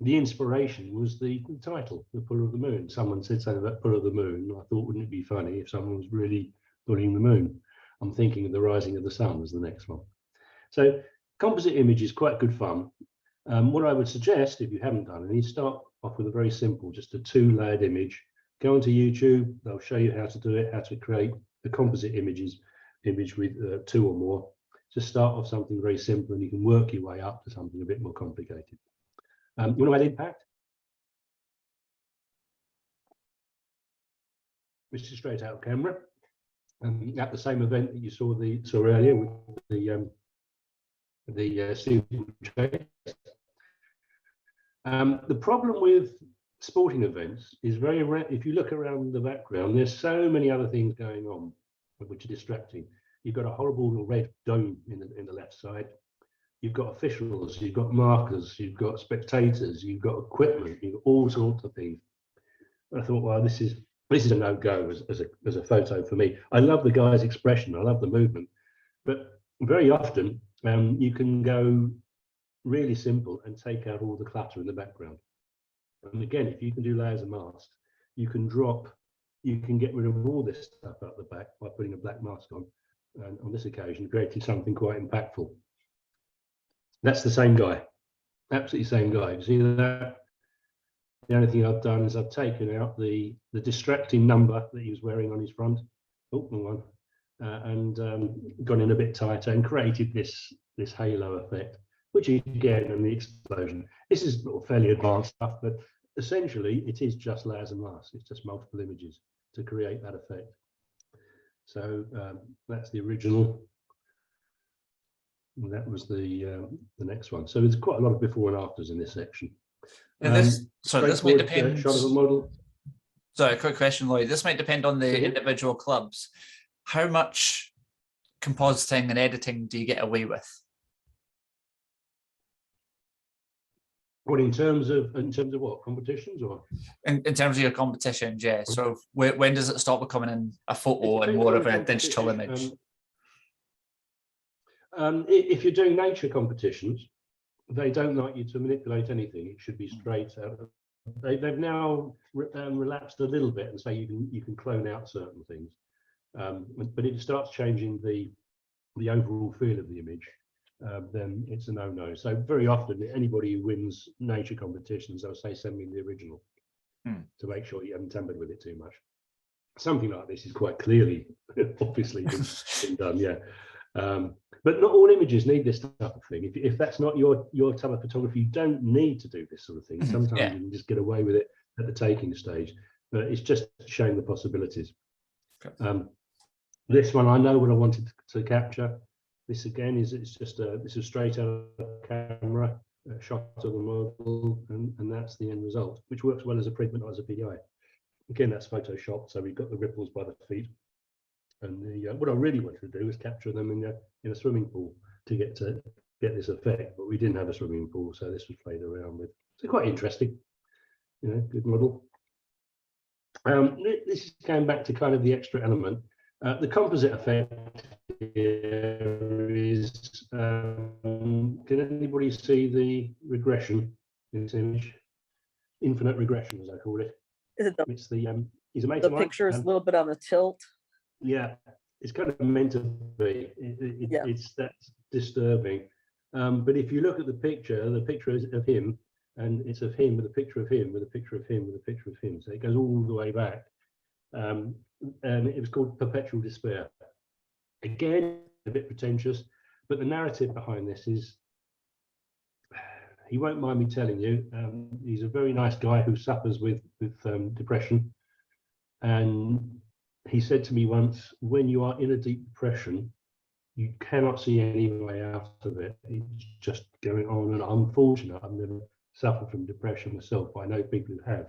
the inspiration was the title, The Pull of the Moon. Someone said something about Pull of the Moon. I thought, wouldn't it be funny if someone was really pulling the moon? I'm thinking of The Rising of the Sun as the next one. So composite image is quite good fun. What I would suggest, if you haven't done any, start off with a very simple, just a 2-layered image. Go onto YouTube, they'll show you how to do it, how to create a composite image with 2 or more. Just start off something very simple, and you can work your way up to something a bit more complicated. You want to add impact? This is straight out of camera. At the same event that you saw earlier with the steeplechase. The problem with sporting events is very rare. If you look around the background, there's so many other things going on which are distracting. You've got a horrible red dome in the left side. You've got officials, you've got markers, you've got spectators, you've got equipment, you've got all sorts of things. And I thought, well, this is a no-go as a photo for me. I love the guy's expression, I love the movement, but very often you can go really simple and take out all the clutter in the background. And again, if you can do layers of masks, you can get rid of all this stuff out the back by putting a black mask on. And on this occasion, created something quite impactful. That's the same guy, absolutely same guy. You see that? The only thing I've done is I've taken out the distracting number that he was wearing on his front. Oh, wrong one. And gone in a bit tighter and created this halo effect, which again, and the explosion. This is fairly advanced stuff, but essentially it is just layers and masks. It's just multiple images to create that effect. So that's the original. And that was the next one. So there's quite a lot of before and afters in this section. And this might depend. Shot of a model. Sorry, a quick question, Lloyd. This might depend on the individual clubs. How much compositing and editing do you get away with? What, in terms of what, competitions or? In terms of your competitions, yeah. So when does it stop becoming a photo and more of a digital image? If you're doing nature competitions, they don't like you to manipulate anything. It should be straight out. They've now relapsed a little bit and say you can clone out certain things, but it starts changing the overall feel of the image. Then it's a no-no. So very often, anybody who wins nature competitions, they'll say, "Send me the original," to make sure you haven't tampered with it too much. Something like this is quite clearly, obviously, been done, yeah. But not all images need this type of thing. If that's not your type of photography, you don't need to do this sort of thing. Sometimes you can just get away with it at the taking stage, but it's just showing the possibilities. Okay. This one, I know what I wanted to capture. This again this is straight out of camera, a shot of the model, and that's the end result, which works well as a print, but not as a PI. Again, that's Photoshop, so we've got the ripples by the feet. And what I really wanted to do was capture them in a swimming pool to get this effect, but we didn't have a swimming pool, so this was played around with. So quite interesting, good model. This came back to kind of the extra element. The composite effect here is, can anybody see the regression in this image? Infinite regression, as I call it. Is it It's the he's a mate the of mine. picture is a little bit on the tilt? Yeah, it's kind of meant to be. Yeah. It's that's disturbing. But if you look at the picture is of him, and it's of him with a picture of him, with a picture of him, with a picture of him. So it goes all the way back. And it was called Perpetual Despair. Again, a bit pretentious, but the narrative behind this is, he won't mind me telling you, he's a very nice guy who suffers with depression. And he said to me once, when you are in a deep depression, you cannot see any way out of it. It's just going on. And I'm fortunate, I've never suffered from depression myself, but I know people who have.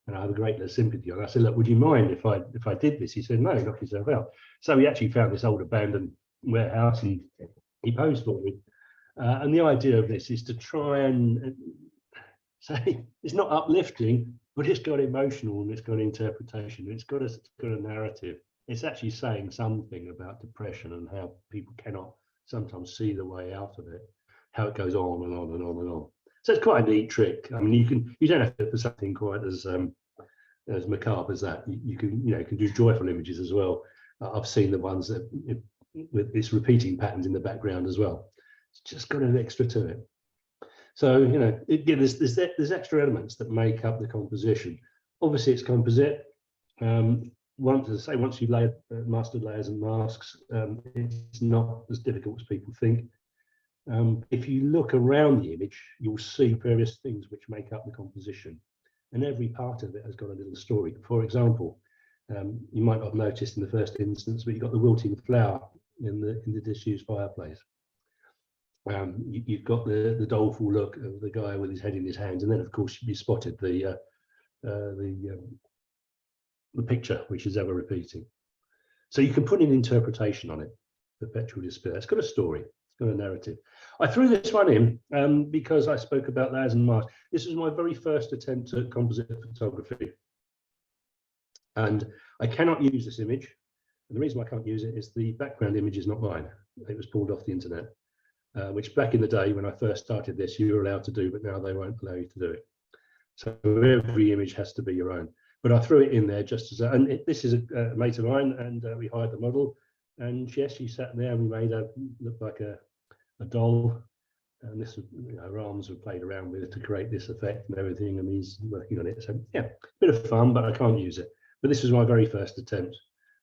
And I have a great deal of sympathy. And I said, look, would you mind if I did this? He said, no, knock yourself out. So he actually found this old abandoned warehouse and he posed for me. And the idea of this is to try and say, it's not uplifting, but it's got emotional and it's got interpretation. It's got a narrative. It's actually saying something about depression and how people cannot sometimes see the way out of it, how it goes on and on and on and on. So it's quite a neat trick. I mean, you don't have to put something quite as macabre as that. You can do joyful images as well. I've seen the ones that with this repeating patterns in the background as well. It's just got an extra to it. So there's extra elements that make up the composition. Obviously, it's composite. Once you've mastered layers and masks, it's not as difficult as people think. If you look around the image, you'll see various things which make up the composition, and every part of it has got a little story. For example, you might not have noticed in the first instance, but you've got the wilting flower in the disused fireplace. You've got the doleful look of the guy with his head in his hands, and then of course you spotted the picture, which is ever repeating. So you can put an interpretation on it. Perpetual Despair. It's got a story. Got a narrative. I threw this one in because I spoke about layers and masks. This was my very first attempt at composite photography. And I cannot use this image. And the reason I can't use it is the background image is not mine. It was pulled off the internet, which back in the day when I first started this, you were allowed to do, but now they won't allow you to do it. So every image has to be your own. But I threw it in there just as this is a mate of mine, and we hired the model. And yes, she sat there and we made her look like a doll, and this, her arms were played around with to create this effect and everything, and he's working on it. So yeah, bit of fun, but I can't use it. But this was my very first attempt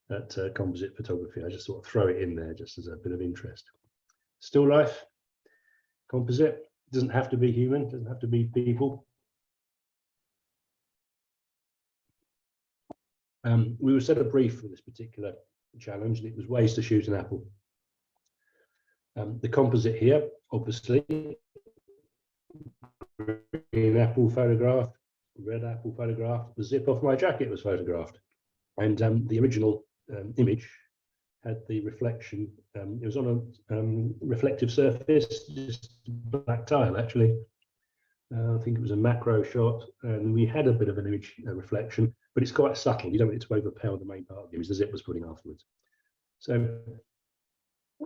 at composite photography. I just sort of throw it in there just as a bit of interest. Still life, composite, doesn't have to be human, doesn't have to be people. We were set a brief for this particular challenge, and it was ways to shoot an apple. The composite here, obviously, green apple photographed, red apple photographed, the zip off my jacket was photographed, and the original image had the reflection. It was on a reflective surface, just black tile actually. I think it was a macro shot, and we had a bit of an image reflection, but it's quite subtle. You don't want it to overpower the main part of the image the zip was putting afterwards. So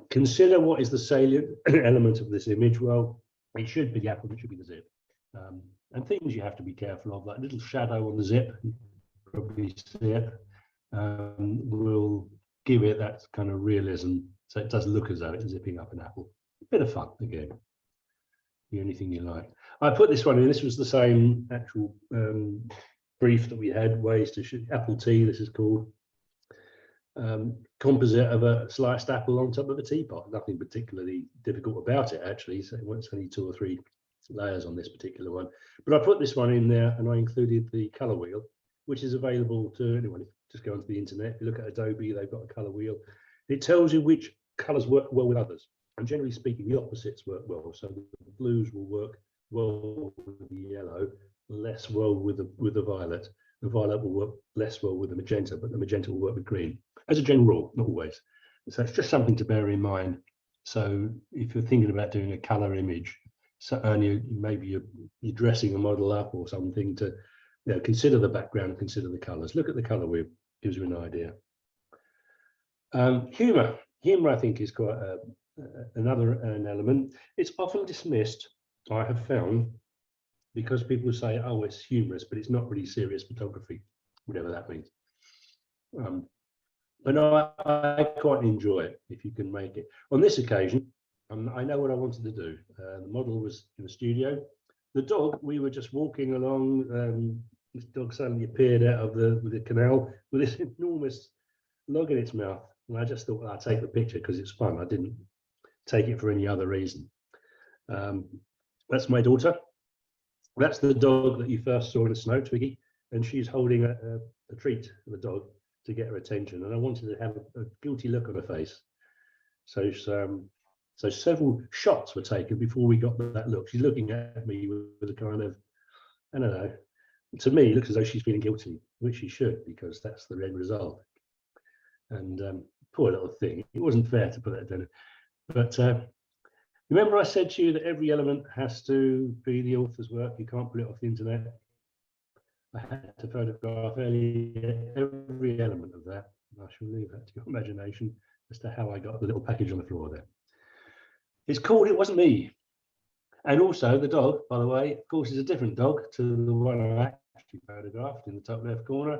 consider what is the salient element of this image. Well, it should be the apple, it should be the zip. And things you have to be careful of, like a little shadow on the zip, you probably see it, will give it that kind of realism. So it does look as though it's zipping up an apple. A bit of fun again. The only thing you like. I put this one in. This was the same actual brief that we had, ways to shoot apple tea, this is called. Composite of a sliced apple on top of a teapot. Nothing particularly difficult about it, actually. So it's only 2 or 3 layers on this particular one. But I put this one in there, and I included the color wheel, which is available to anyone. Just go onto the internet. If you look at Adobe, they've got a color wheel. It tells you which colors work well with others. And generally speaking, the opposites work well. So the blues will work well with the yellow, less well with the violet. The violet will work less well with the magenta, but the magenta will work with green. As a general rule, not always. So it's just something to bear in mind. So if you're thinking about doing a color image, so and maybe you're dressing a model up or something, to consider the background and consider the colors. Look at the color wheel, gives you an idea. Humor. Humour, I think, is quite an element. It's often dismissed, I have found, because people say, oh, it's humorous, but it's not really serious photography, whatever that means. But no, I quite enjoy it if you can make it. On this occasion, I know what I wanted to do. The model was in the studio. The dog, we were just walking along. This dog suddenly appeared out of the canal with this enormous log in its mouth. And I just thought, well, I'll take the picture because it's fun. I didn't take it for any other reason. That's my daughter. That's the dog that you first saw in the snow, Twiggy. And she's holding a treat for the dog to get her attention. And I wanted to have a guilty look on her face. So several shots were taken before we got that look. She's looking at me with a kind of, I don't know, to me, it looks as though she's feeling guilty, which she should, because that's the end result. And poor little thing, it wasn't fair to put that down. But remember I said to you that every element has to be the author's work. You can't put it off the internet. I had to photograph every element of that. I shall leave that to your imagination as to how I got the little package on the floor there. It's called It Wasn't Me. And also the dog, by the way, of course, is a different dog to the one I actually photographed in the top left corner.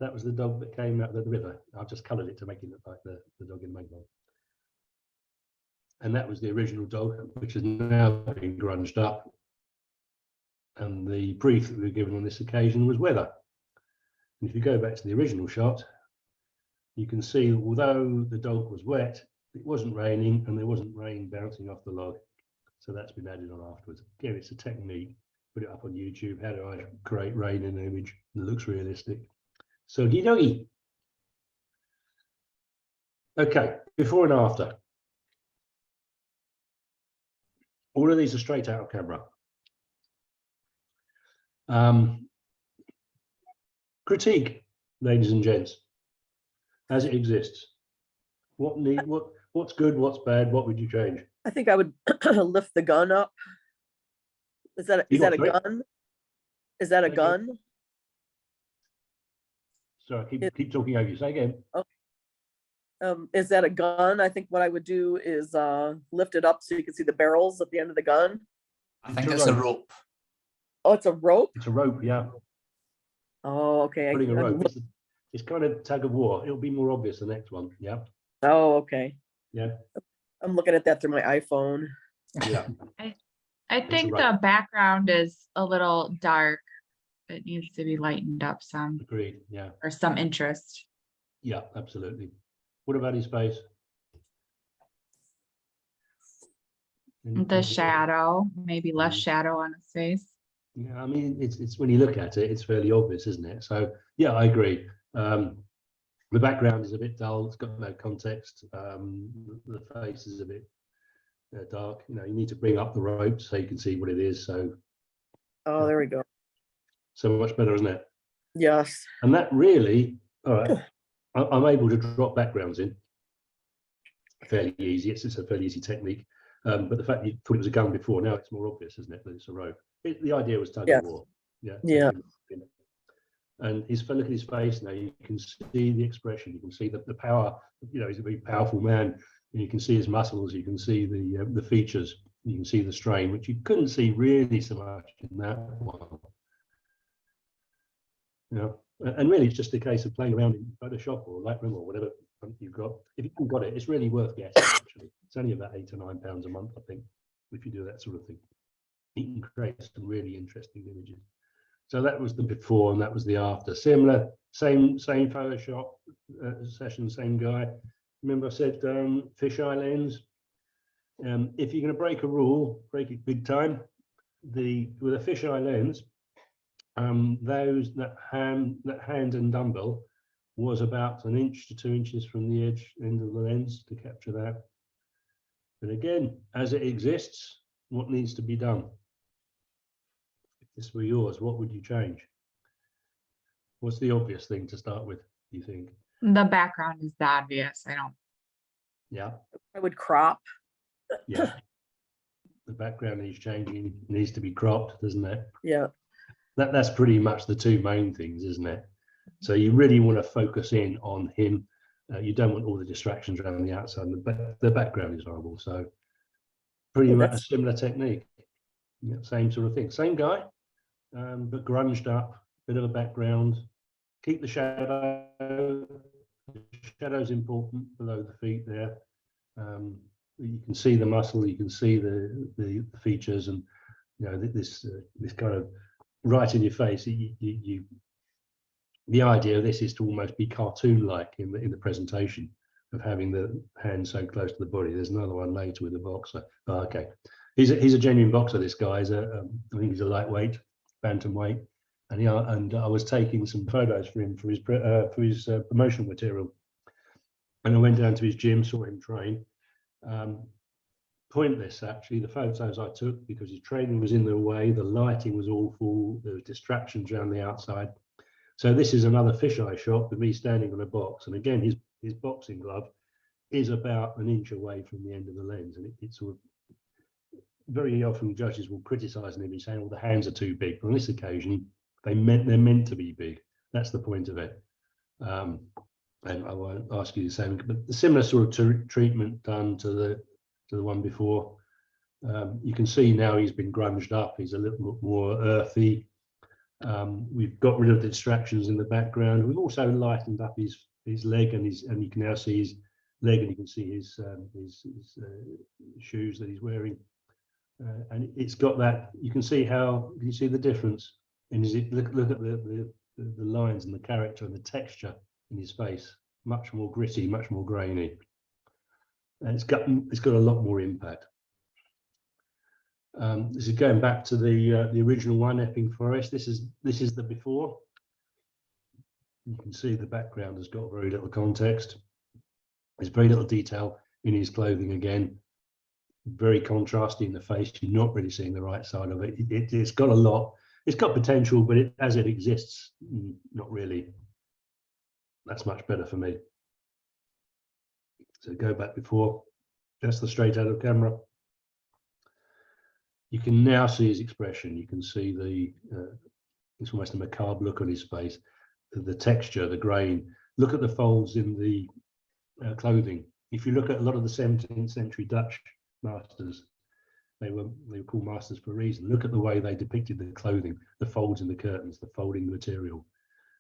That was the dog that came out of the river. I've just coloured it to make it look like the dog in the main one. And that was the original dog, which has now been grunged up. And the brief that we were given on this occasion was weather. And if you go back to the original shot, you can see, although the dog was wet, it wasn't raining and there wasn't rain bouncing off the log. So that's been added on afterwards. Again, it's a technique. Put it up on YouTube. How do I create rain in an image that looks realistic? So doggy. Okay, before and after. All of these are straight out of camera. Critique, ladies and gents, as it exists. What's good, what's bad, what would you change? I think I would lift the gun up. Is that a gun? Is that a gun? Sorry, keep talking over you. Say again. Is that a gun? I think what I would do is lift it up so you can see the barrels at the end of the gun. I think it's a rope. Oh, it's a rope? It's a rope, yeah. Oh, okay. Putting a rope. It's kind of tug of war. It'll be more obvious the next one. Yeah. Oh, okay. Yeah. I'm looking at that through my iPhone. Yeah. I think the background is a little dark. It needs to be lightened up some. Agreed. Yeah. Or some interest. Yeah, absolutely. What about his face? The shadow, maybe less shadow on his face. Yeah, I mean, it's when you look at it, it's fairly obvious, isn't it? So yeah, I agree. The background is a bit dull. It's got no context. The face is a bit dark. You know, you need to bring up the rope so you can see what it is. So. Oh, there we go. So much better, isn't it? Yes. And that really, all right. I'm able to drop backgrounds in fairly easy. It's a fairly easy technique. But the fact you thought it was a gun before, now it's more obvious, isn't it? That it's a rope. The idea was tug of war. Yeah. Yeah. And look at his face now. You can see the expression. You can see the power. You know, he's a very powerful man. And you can see his muscles. You can see the features. You can see the strain, which you couldn't see really so much in that one. You know, and really, it's just a case of playing around in Photoshop or Lightroom or whatever you've got. If you haven't got it, it's really worth getting. Actually, it's only about £8 or £9 a month, I think, if you do that sort of thing. You can create some really interesting images. So that was the before, and that was the after. Similar, same Photoshop session, same guy. Remember, I said fisheye lens. If you're going to break a rule, break it big time. With a fisheye lens. That hand and dumbbell was about 1 inch to 2 inches from the end of the lens to capture that. But again, as it exists, what needs to be done? If this were yours, what would you change? What's the obvious thing to start with, do you think? The background is obvious. I don't. Yeah. I would crop. Yeah. The background needs changing, needs to be cropped, doesn't it? Yeah. That's pretty much the two main things, isn't it? So you really want to focus in on him You don't want all the distractions around the outside, and the background is horrible. So pretty much a similar technique. Yeah, same sort of thing. Same guy, but grunged up, bit of a background. Keep the shadow. The shadow's important below the feet there. You can see the muscle, you can see the features, and you know this kind of right in your face. The idea of this is to almost be cartoon-like in the presentation of having the hand so close to the body. There's another one later with the boxer. Oh, okay, he's a genuine boxer. This guy is I think he's a lightweight, bantamweight, and I was taking some photos for him for his promotional material, and I went down to his gym, saw him train. Pointless actually, the photos I took, because his training was in the way, the lighting was awful, there were distractions around the outside. So this is another fisheye shot with me standing on a box, and again his boxing glove is about an inch away from the end of the lens, and it's sort of very often judges will criticize him saying, well, the hands are too big. But on this occasion they're meant to be big. That's the point of it. And I won't ask you the same, but the similar sort of treatment done to the one before. You can see now he's been grunged up. He's a little bit more earthy. We've got rid of the distractions in the background. We've also lightened up his leg, and you can now see his leg, and you can see his shoes that he's wearing. And it's got that. You can see the difference. And look at the lines and the character and the texture in his face. Much more gritty, much more grainy. And it's got a lot more impact. This is going back to the original one, Epping Forest. This is the before. You can see the background has got very little context. There's very little detail in his clothing again. Very contrasty in the face. You're not really seeing the right side of it. It's got a lot. It's got potential, but as it exists, not really. That's much better for me. So go back before. That's the straight out of camera. You can now see his expression. You can see it's almost a macabre look on his face. The texture, the grain. Look at the folds in the clothing. If you look at a lot of the 17th century Dutch masters, they were called masters for a reason. Look at the way they depicted the clothing, the folds in the curtains, the folding material.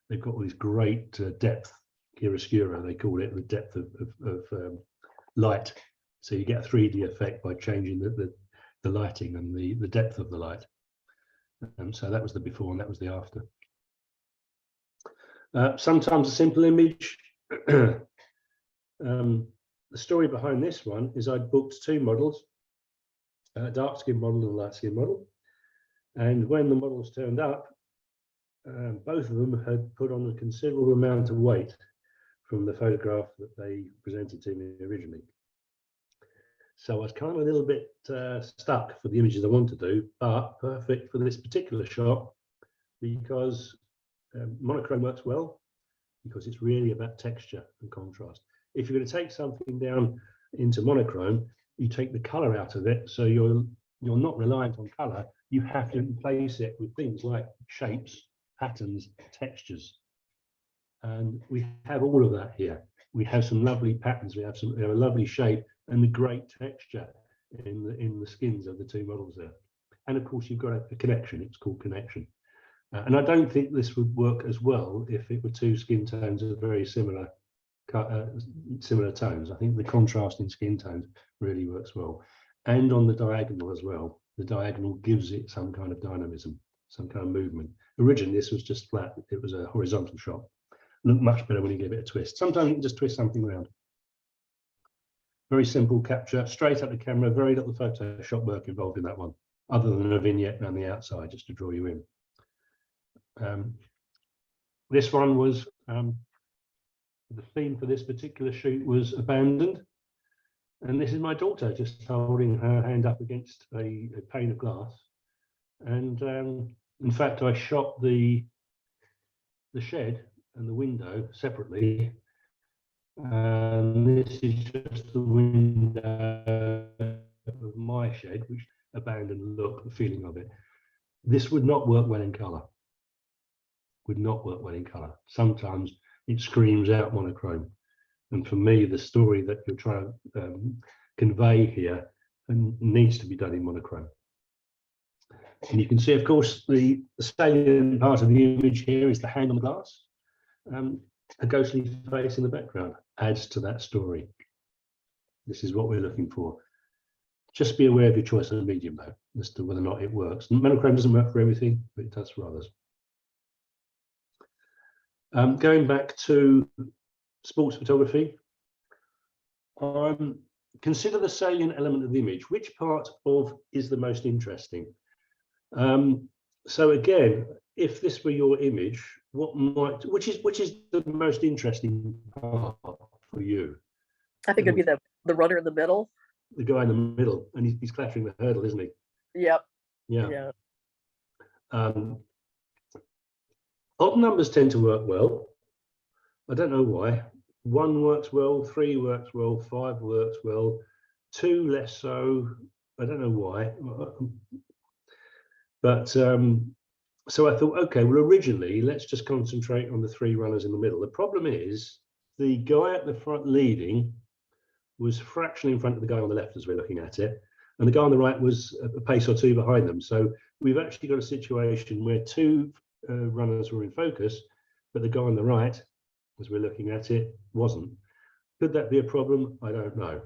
They've got all this great depth, chiaroscuro, they call it, the depth of light. So you get a 3D effect by changing the lighting and the depth of the light. So that was the before and that was the after. Sometimes a simple image. The story behind this one is I'd booked two models, a dark skin model and a light skin model. And when the models turned up, both of them had put on a considerable amount of weight from the photograph that they presented to me originally. So I was kind of a little bit stuck for the images I want to do, but perfect for this particular shot because monochrome works well because it's really about texture and contrast. If you're going to take something down into monochrome, you take the color out of it, so you're not reliant on color. You have to replace it with things like shapes, patterns, textures, and we have all of that here. We have some lovely patterns. We have a lovely shape and the great texture in the skins of the two models there. And of course, you've got a connection. It's called connection. And I don't think this would work as well if it were two skin tones of very similar tones. I think the contrast in skin tones really works well. And on the diagonal as well. The diagonal gives it some kind of dynamism, some kind of movement. Originally, this was just flat. It was a horizontal shot. Looked much better when you give it a twist. Sometimes you can just twist something around. Very simple capture, straight at the camera, very little Photoshop work involved in that one, other than a vignette around the outside just to draw you in. This one was, the theme for this particular shoot was abandoned. And this is my daughter just holding her hand up against a pane of glass. And in fact, I shot the shed and the window separately. And this is just the window of my shed, which abandoned look, the feeling of it. This would not work well in color. Would not work well in color. Sometimes it screams out monochrome. And for me, the story that you're trying to convey here needs to be done in monochrome. And you can see, of course, the salient part of the image here is the hand on the glass. A ghostly face in the background adds to that story. This is what we're looking for. Just be aware of your choice of medium, though, as to whether or not it works. Monochrome doesn't work for everything, but it does for others. Going back to sports photography, consider the salient element of the image. Which part of is the most interesting? So again, if this were your image, which is the most interesting part for you? I think it'd be the runner in the middle. The guy in the middle, and he's clattering the hurdle, isn't he? Yep. Yeah. Odd numbers tend to work well. I don't know why. 1 works well, 3 works well, 5 works well, 2 less so. I don't know why. But so I thought, okay, well, originally, let's just concentrate on the 3 runners in the middle. The problem is the guy at the front leading was fractionally in front of the guy on the left as we're looking at it. And the guy on the right was a pace or 2 behind them. So we've actually got a situation where 2 runners were in focus, but the guy on the right, as we're looking at it, wasn't. Could that be a problem? I don't know.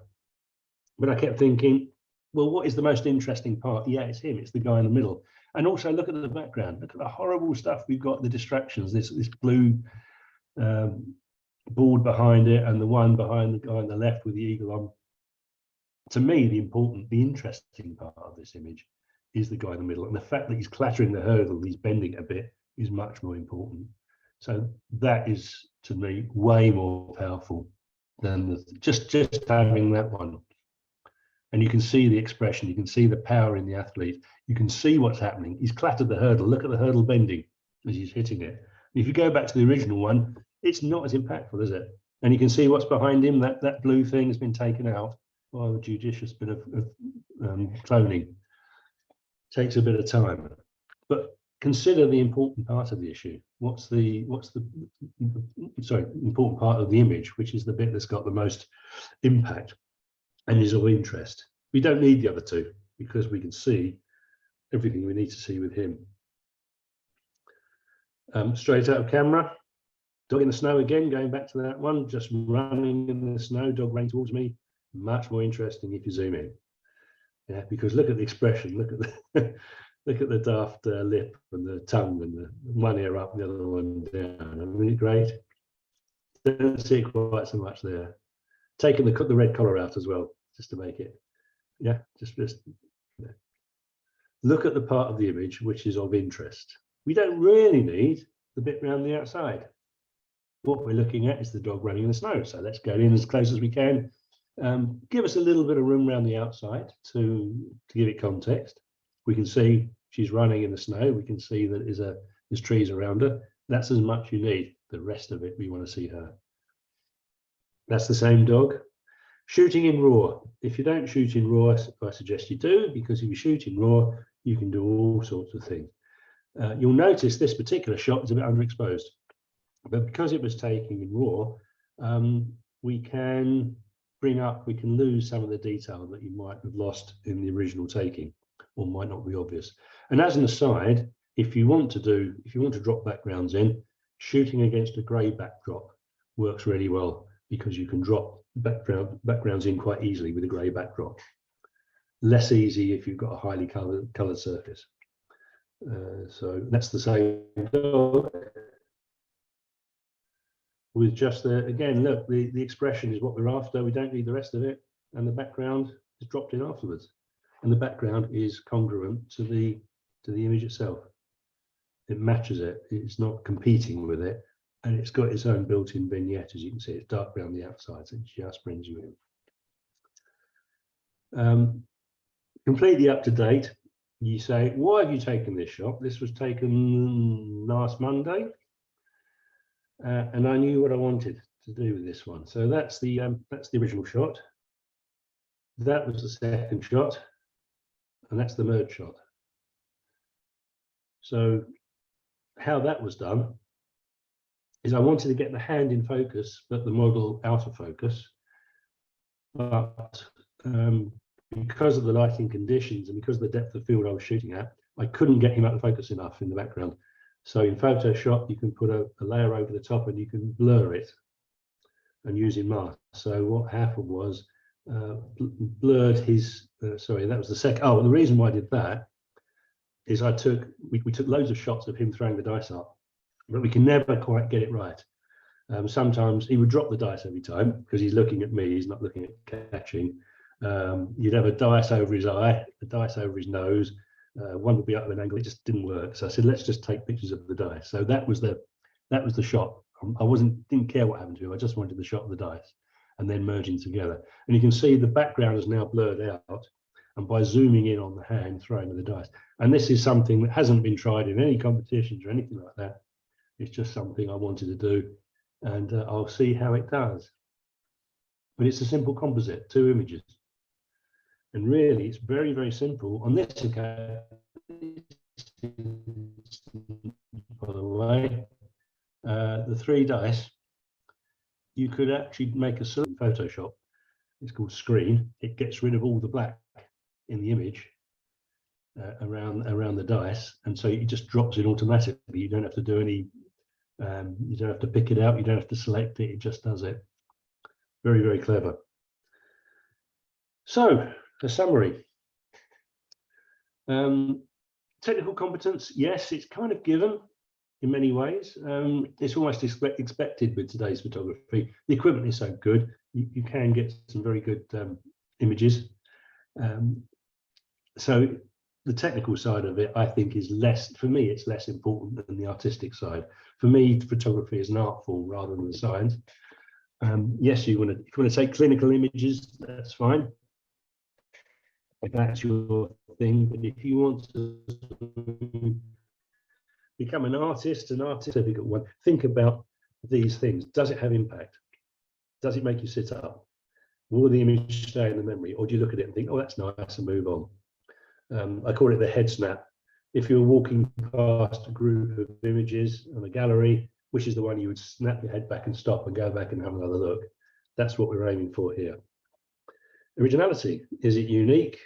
But I kept thinking, well, what is the most interesting part? Yeah, it's him. It's the guy in the middle. And also look at the background. Look at the horrible stuff we've got, the distractions, this blue board behind it and the one behind the guy on the left with the eagle on. To me, the interesting part of this image is the guy in the middle. And the fact that he's clattering the hurdle, he's bending it a bit, is much more important. So that is, to me, way more powerful than just having that one. And you can see the expression, you can see the power in the athlete, you can see what's happening. He's clattered the hurdle. Look at the hurdle bending as he's hitting it. If you go back to the original one, it's not as impactful, is it? And you can see what's behind him. That blue thing has been taken out by a judicious bit of cloning. Takes a bit of time, but consider the important part of the issue. What's the important part of the image, which is the bit that's got the most impact and is of interest. We don't need the other 2 because we can see everything we need to see with him. Straight out of camera, dog in the snow again, going back to that one, just running in the snow, dog running towards me. Much more interesting if you zoom in. Yeah, because look at the expression, look at the look at the daft lip and the tongue and the one ear up and the other one down. Isn't it great? Don't see it quite so much there. Taking the red collar out as well, just to make it, yeah, just yeah. Look at the part of the image which is of interest. We don't really need the bit around the outside. What we're looking at is the dog running in the snow. So let's go in as close as we can. Give us a little bit of room around the outside to give it context. We can see she's running in the snow. We can see that there's trees around her. That's as much you need. The rest of it, we want to see her. That's the same dog. Shooting in RAW. If you don't shoot in RAW, I suggest you do, because if you shoot in RAW, you can do all sorts of things. You'll notice this particular shot is a bit underexposed, but because it was taken in RAW, we can lose some of the detail that you might have lost in the original taking, or might not be obvious. And as an aside, if you want to drop backgrounds in, shooting against a grey backdrop works really well, because you can drop backgrounds in quite easily with a grey backdrop. Less easy if you've got a highly coloured surface. So that's the same dog. With just again, look, the expression is what we're after. We don't need the rest of it, and the background is dropped in afterwards, and the background is congruent to the image itself. It matches it. It's not competing with it, and it's got its own built-in vignette. As you can see, it's dark around the outside, so it just brings you in. Completely up to date. You say, why have you taken this shot? This was taken last Monday. And I knew what I wanted to do with this one. So that's the original shot. That was the second shot, and that's the merge shot. So how that was done is I wanted to get the hand in focus, but the model out of focus. But because of the lighting conditions and because of the depth of field I was shooting at, I couldn't get him out of focus enough in the background. So in Photoshop, you can put a layer over the top and you can blur it and using mask. So what happened was blurred his, sorry, that was the second. Oh, the reason why I did that is we took loads of shots of him throwing the dice up, but we can never quite get it right. Sometimes he would drop the dice every time because he's looking at me, he's not looking at catching. You'd have a dice over his eye, a dice over his nose. One would be up at an angle. It just didn't work. So I said, let's just take pictures of the dice. So that was the shot. I didn't care what happened to him. I just wanted the shot of the dice and then merging together. And you can see the background is now blurred out. And by zooming in on the hand, throwing the dice. And this is something that hasn't been tried in any competitions or anything like that. It's just something I wanted to do. And I'll see how it does. But it's a simple composite, 2 images. And really, it's very, very simple. On this occasion, by the way, the 3 dice, you could actually make a solution in Photoshop. It's called screen. It gets rid of all the black in the image around the dice. And so it just drops it automatically. You don't have to do any, you don't have to pick it out. You don't have to select it. It just does it. Very, very clever. So, a summary. Technical competence, yes, it's kind of given in many ways. It's almost expected with today's photography. The equipment is so good, you can get some very good images. So the technical side of it, I think, is less, for me, it's less important than the artistic side. For me, photography is an art form rather than a science. Yes, if you want to take clinical images, that's fine. If that's your thing, but if you want to become an artist, difficult one, think about these things. Does it have impact? Does it make you sit up? Will the image stay in the memory, or do you look at it and think, oh, that's nice, and move on? I call it the head snap. If you're walking past a group of images in a gallery, which is the one you would snap your head back and stop and go back and have another look? That's what we're aiming for here. Originality, is it unique?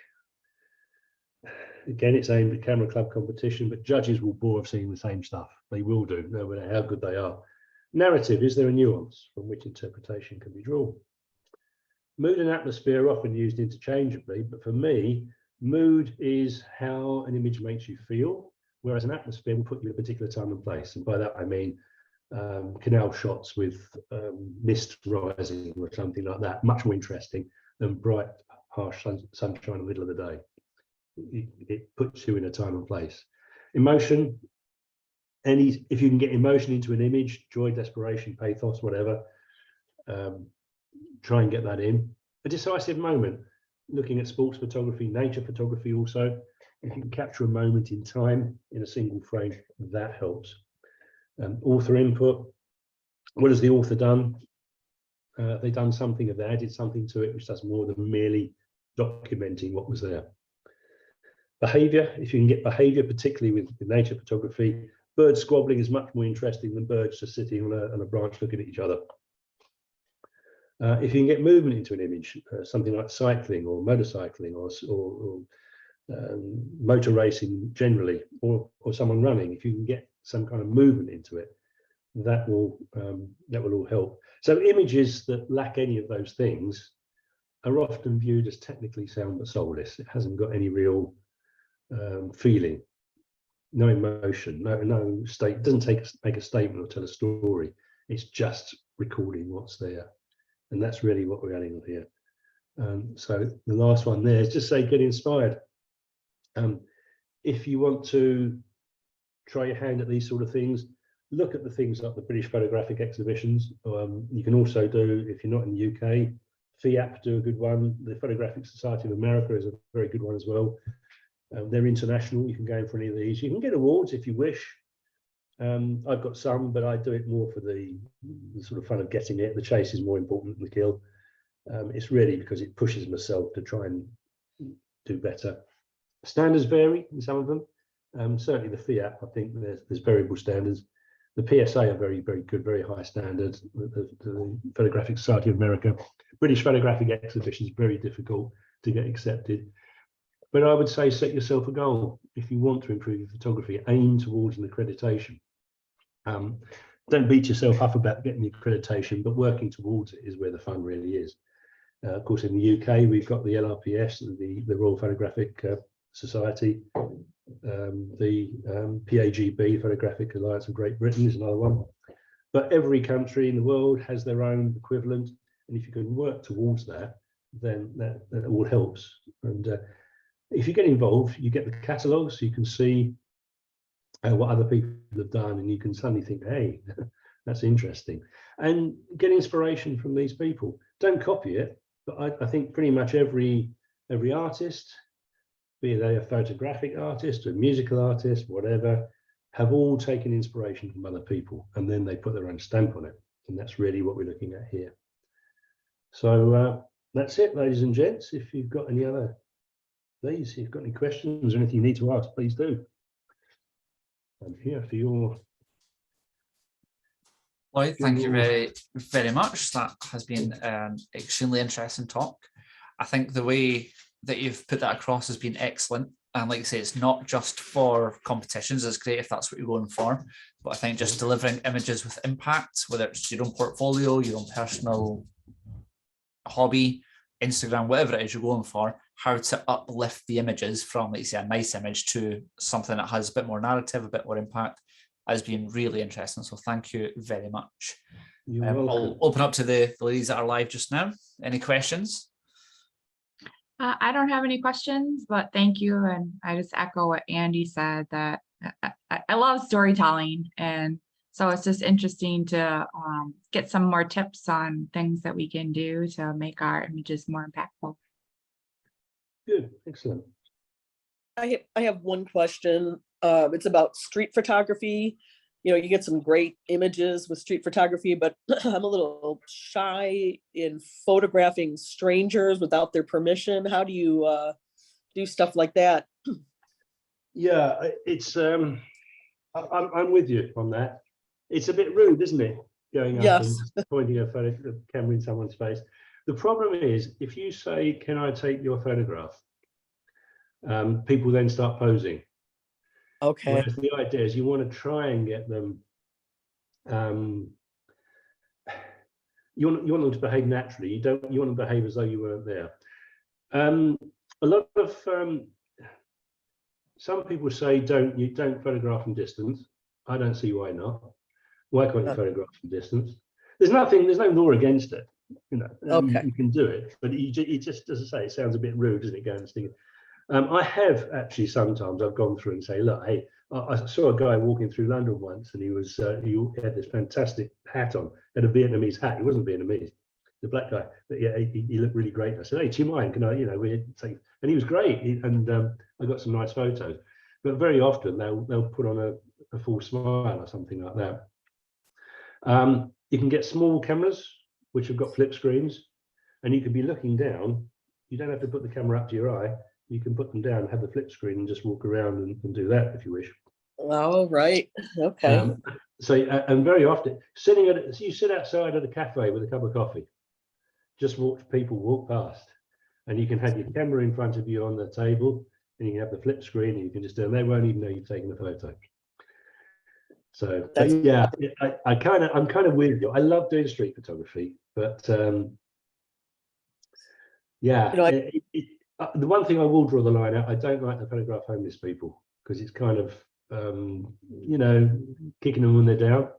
Again, it's aimed at camera club competition, but judges will bore of seeing the same stuff. They will do, no matter how good they are. Narrative, is there a nuance from which interpretation can be drawn? Mood and atmosphere are often used interchangeably, but for me, mood is how an image makes you feel, whereas an atmosphere will put you in a particular time and place. And by that, I mean canal shots with mist rising or something like that, much more interesting than bright, harsh sunshine in the middle of the day. It puts you in a time and place. Emotion, if you can get emotion into an image, joy, desperation, pathos, whatever, try and get that in. A decisive moment, looking at sports photography, nature photography also, if you can capture a moment in time in a single frame, that helps. Author input, what has the author done? They've done something, have they added something to it which does more than merely documenting what was there. Behavior, if you can get behavior, particularly with nature photography, bird squabbling is much more interesting than birds just sitting on a branch looking at each other. If you can get movement into an image, something like cycling or motorcycling or motor racing generally, or someone running, if you can get some kind of movement into it, that will all help. So images that lack any of those things are often viewed as technically sound but soulless. It hasn't got any real feeling, no emotion, no state. It doesn't make a statement or tell a story. It's just recording what's there, and that's really what we're adding on here. So the last one there is just say get inspired. If you want to try your hand at these sort of things, look at the things like the British Photographic Exhibitions. You can also do, if you're not in the UK, FIAP do a good one. The Photographic Society of America is a very good one as well. They're international. You can go in for any of these. You can get awards if you wish. I've got some, but I do it more for the sort of fun of getting it. The chase is more important than the kill. It's really because it pushes myself to try and do better. Standards vary in some of them. Certainly the FIAP, I think there's variable standards. The PSA are very, very good, very high standard. The Photographic Society of America, British Photographic Exhibition is very difficult to get accepted. But I would say set yourself a goal. If you want to improve your photography, aim towards an accreditation. Don't beat yourself up about getting the accreditation, but working towards it is where the fun really is. Of course, in the UK, we've got the LRPS, the Royal Photographic Society, the PAGB, Photographic Alliance of Great Britain, is another one. But every country in the world has their own equivalent, and if you can work towards that, then that all helps. And if you get involved, you get the catalogues, so you can see what other people have done, and you can suddenly think, hey, that's interesting, and get inspiration from these people. Don't copy it, but I think pretty much every artist, be they a photographic artist, a musical artist, whatever, have all taken inspiration from other people, and then they put their own stamp on it, and that's really what we're looking at here. So that's it, ladies and gents. If you've got any other, please, if you've got any questions or anything you need to ask, please do. I'm here for your. Lloyd, thank you very, very much. That has been an extremely interesting talk. I think the way that you've put that across has been excellent. And like I say, it's not just for competitions. It's great if that's what you're going for. But I think just delivering images with impact, whether it's your own portfolio, your own personal hobby, Instagram, whatever it is you're going for, how to uplift the images from, like you say, a nice image to something that has a bit more narrative, a bit more impact, has been really interesting. So thank you very much. I'll open up to the ladies that are live just now. Any questions? I don't have any questions, but thank you. And I just echo what Andy said, that I love storytelling. And so it's just interesting to get some more tips on things that we can do to make our images more impactful. Good, excellent. I have one question. It's about street photography. You know, you get some great images with street photography, but I'm a little shy in photographing strangers without their permission. How do you do stuff like that? Yeah, it's I'm with you on that. It's a bit rude, isn't it? Going up Yes. and just pointing a camera in someone's face. The problem is, if you say, "Can I take your photograph?" People then start posing. Okay. Whereas the idea is you want to try and get them. You want them to behave naturally. You want them to behave as though you weren't there. A lot of some people say you don't photograph from distance. I don't see why not. Why can't you photograph from distance? There's no law against it. You know, Okay. you can do it, but it just, as I say, it sounds a bit rude, doesn't it? Going and sticking. I have actually sometimes I've gone through and say, look, hey, I saw a guy walking through London once, and he had this fantastic hat on, had a Vietnamese hat. He wasn't Vietnamese, the black guy, but yeah, he looked really great. I said, hey, do you mind? Can I, we take? And he was great, and I got some nice photos. But very often they'll put on a full smile or something like that. You can get small cameras which have got flip screens, and you can be looking down. You don't have to put the camera up to your eye. You can put them down, have the flip screen, and just walk around and do that if you wish. Oh, right. Okay. And very often, you sit outside at a cafe with a cup of coffee, just watch people walk past, and you can have your camera in front of you on the table, and you can have the flip screen, and you can just do, and they won't even know you've taken a photo. So yeah, I'm kind of with you. I love doing street photography, but yeah, the one thing I will draw the line out, I don't like to photograph homeless people, because it's kind of kicking them when they're down,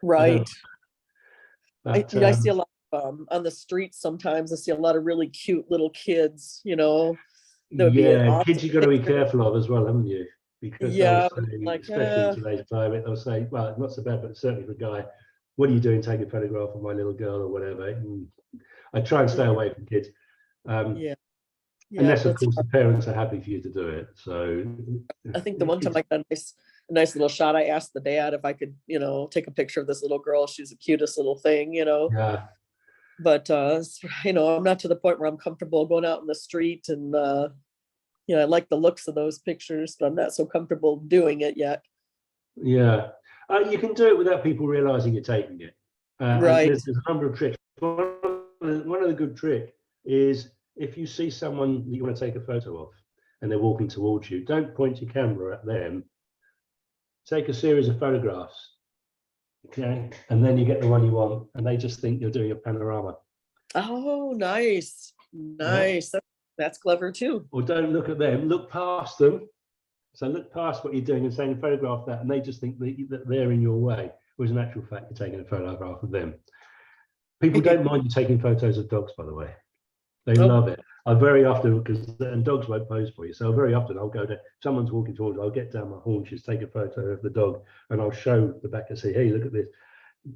Right. But, I see a lot on the streets sometimes. I see a lot of really cute little kids, yeah, kids you've got to be careful of as well, haven't you? Because yeah, they'll say, like, especially in today's climate, they'll say, well, not so bad, but certainly for a guy, what are you doing taking a photograph of my little girl or whatever? And I try and stay away from kids. Unless, of course, the parents are happy for you to do it. So I think the one time I got a nice little shot, I asked the dad if I could, take a picture of this little girl. She's the cutest little thing, Yeah. But I'm not to the point where I'm comfortable going out in the street, and I like the looks of those pictures, but I'm not so comfortable doing it yet. Yeah. You can do it without people realizing you're taking it. And Right. there's a number of tricks. One of the good trick is if you see someone that you want to take a photo of and they're walking towards you, don't point your camera at them. Take a series of photographs, okay, and then you get the one you want, and they just think you're doing a panorama. Oh, nice. Nice. That's clever too. Or don't look at them, look past them. So look past what you're doing and saying photograph that, and they just think that they're in your way, whereas in actual fact you're taking a photograph of them. People don't mind you taking photos of dogs, by the way. They love it. I very often, and dogs won't pose for you, so very often I'll go to, someone's walking towards, I'll get down my haunches, take a photo of the dog, and I'll show the back and say, hey, look at this.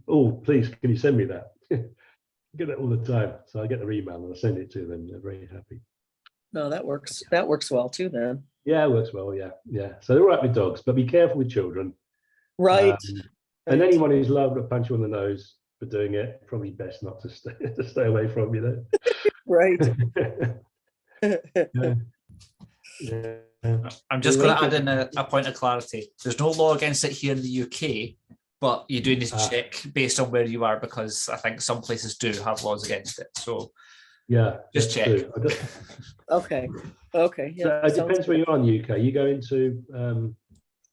Oh, please, can you send me that? Get that all the time. So I get their email and I send it to them. They're very happy. No, that works. That works well too then. Yeah, it works well. Yeah, yeah. So they're all right with dogs, but be careful with children. Right. And anyone who's liable to punch you on the nose for doing it, probably best not to stay away from, you know. Right. Yeah. Yeah. I'm just going to add in a point of clarity. There's no law against it here in the UK, but you do need to check based on where you are, because I think some places do have laws against it. So yeah, just check. Okay. Okay. Yeah, so it depends where you are in the UK. You go into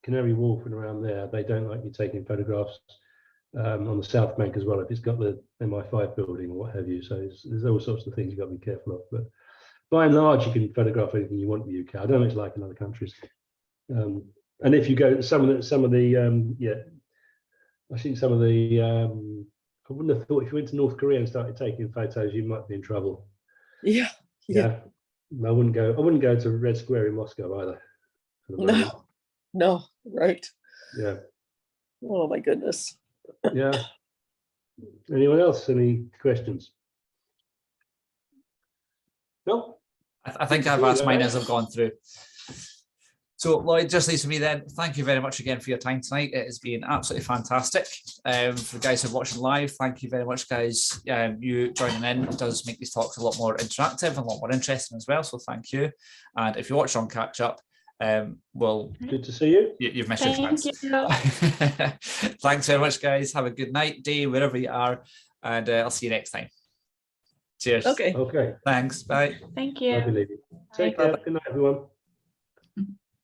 Canary Wharf and around there, they don't like you taking photographs on the South Bank as well, if it's got the MI5 building or what have you. So there's all sorts of things you've got to be careful of. But by and large, you can photograph anything you want in the UK. I don't know what it's like in other countries. And if you go, some of the I think some of the, I wouldn't have thought if you went to North Korea and started taking photos, you might be in trouble. Yeah. Yeah. I wouldn't go to Red Square in Moscow either. No. Right. Yeah. Oh my goodness. Yeah. Anyone else? Any questions? No? I think I've asked mine as I've gone through. So Lloyd, just leaves me then. Thank you very much again for your time tonight. It has been absolutely fantastic. For the guys who are watching live, thank you very much, guys. You joining in does make these talks a lot more interactive and a lot more interesting as well. So thank you. And if you watch on catch up, well, good to see you. You've missed your chance. Thanks very much, guys. Have a good night, day, wherever you are, and I'll see you next time. Cheers. Okay. Okay. Thanks. Bye. Thank you. Lovely. Take care. Good night, everyone.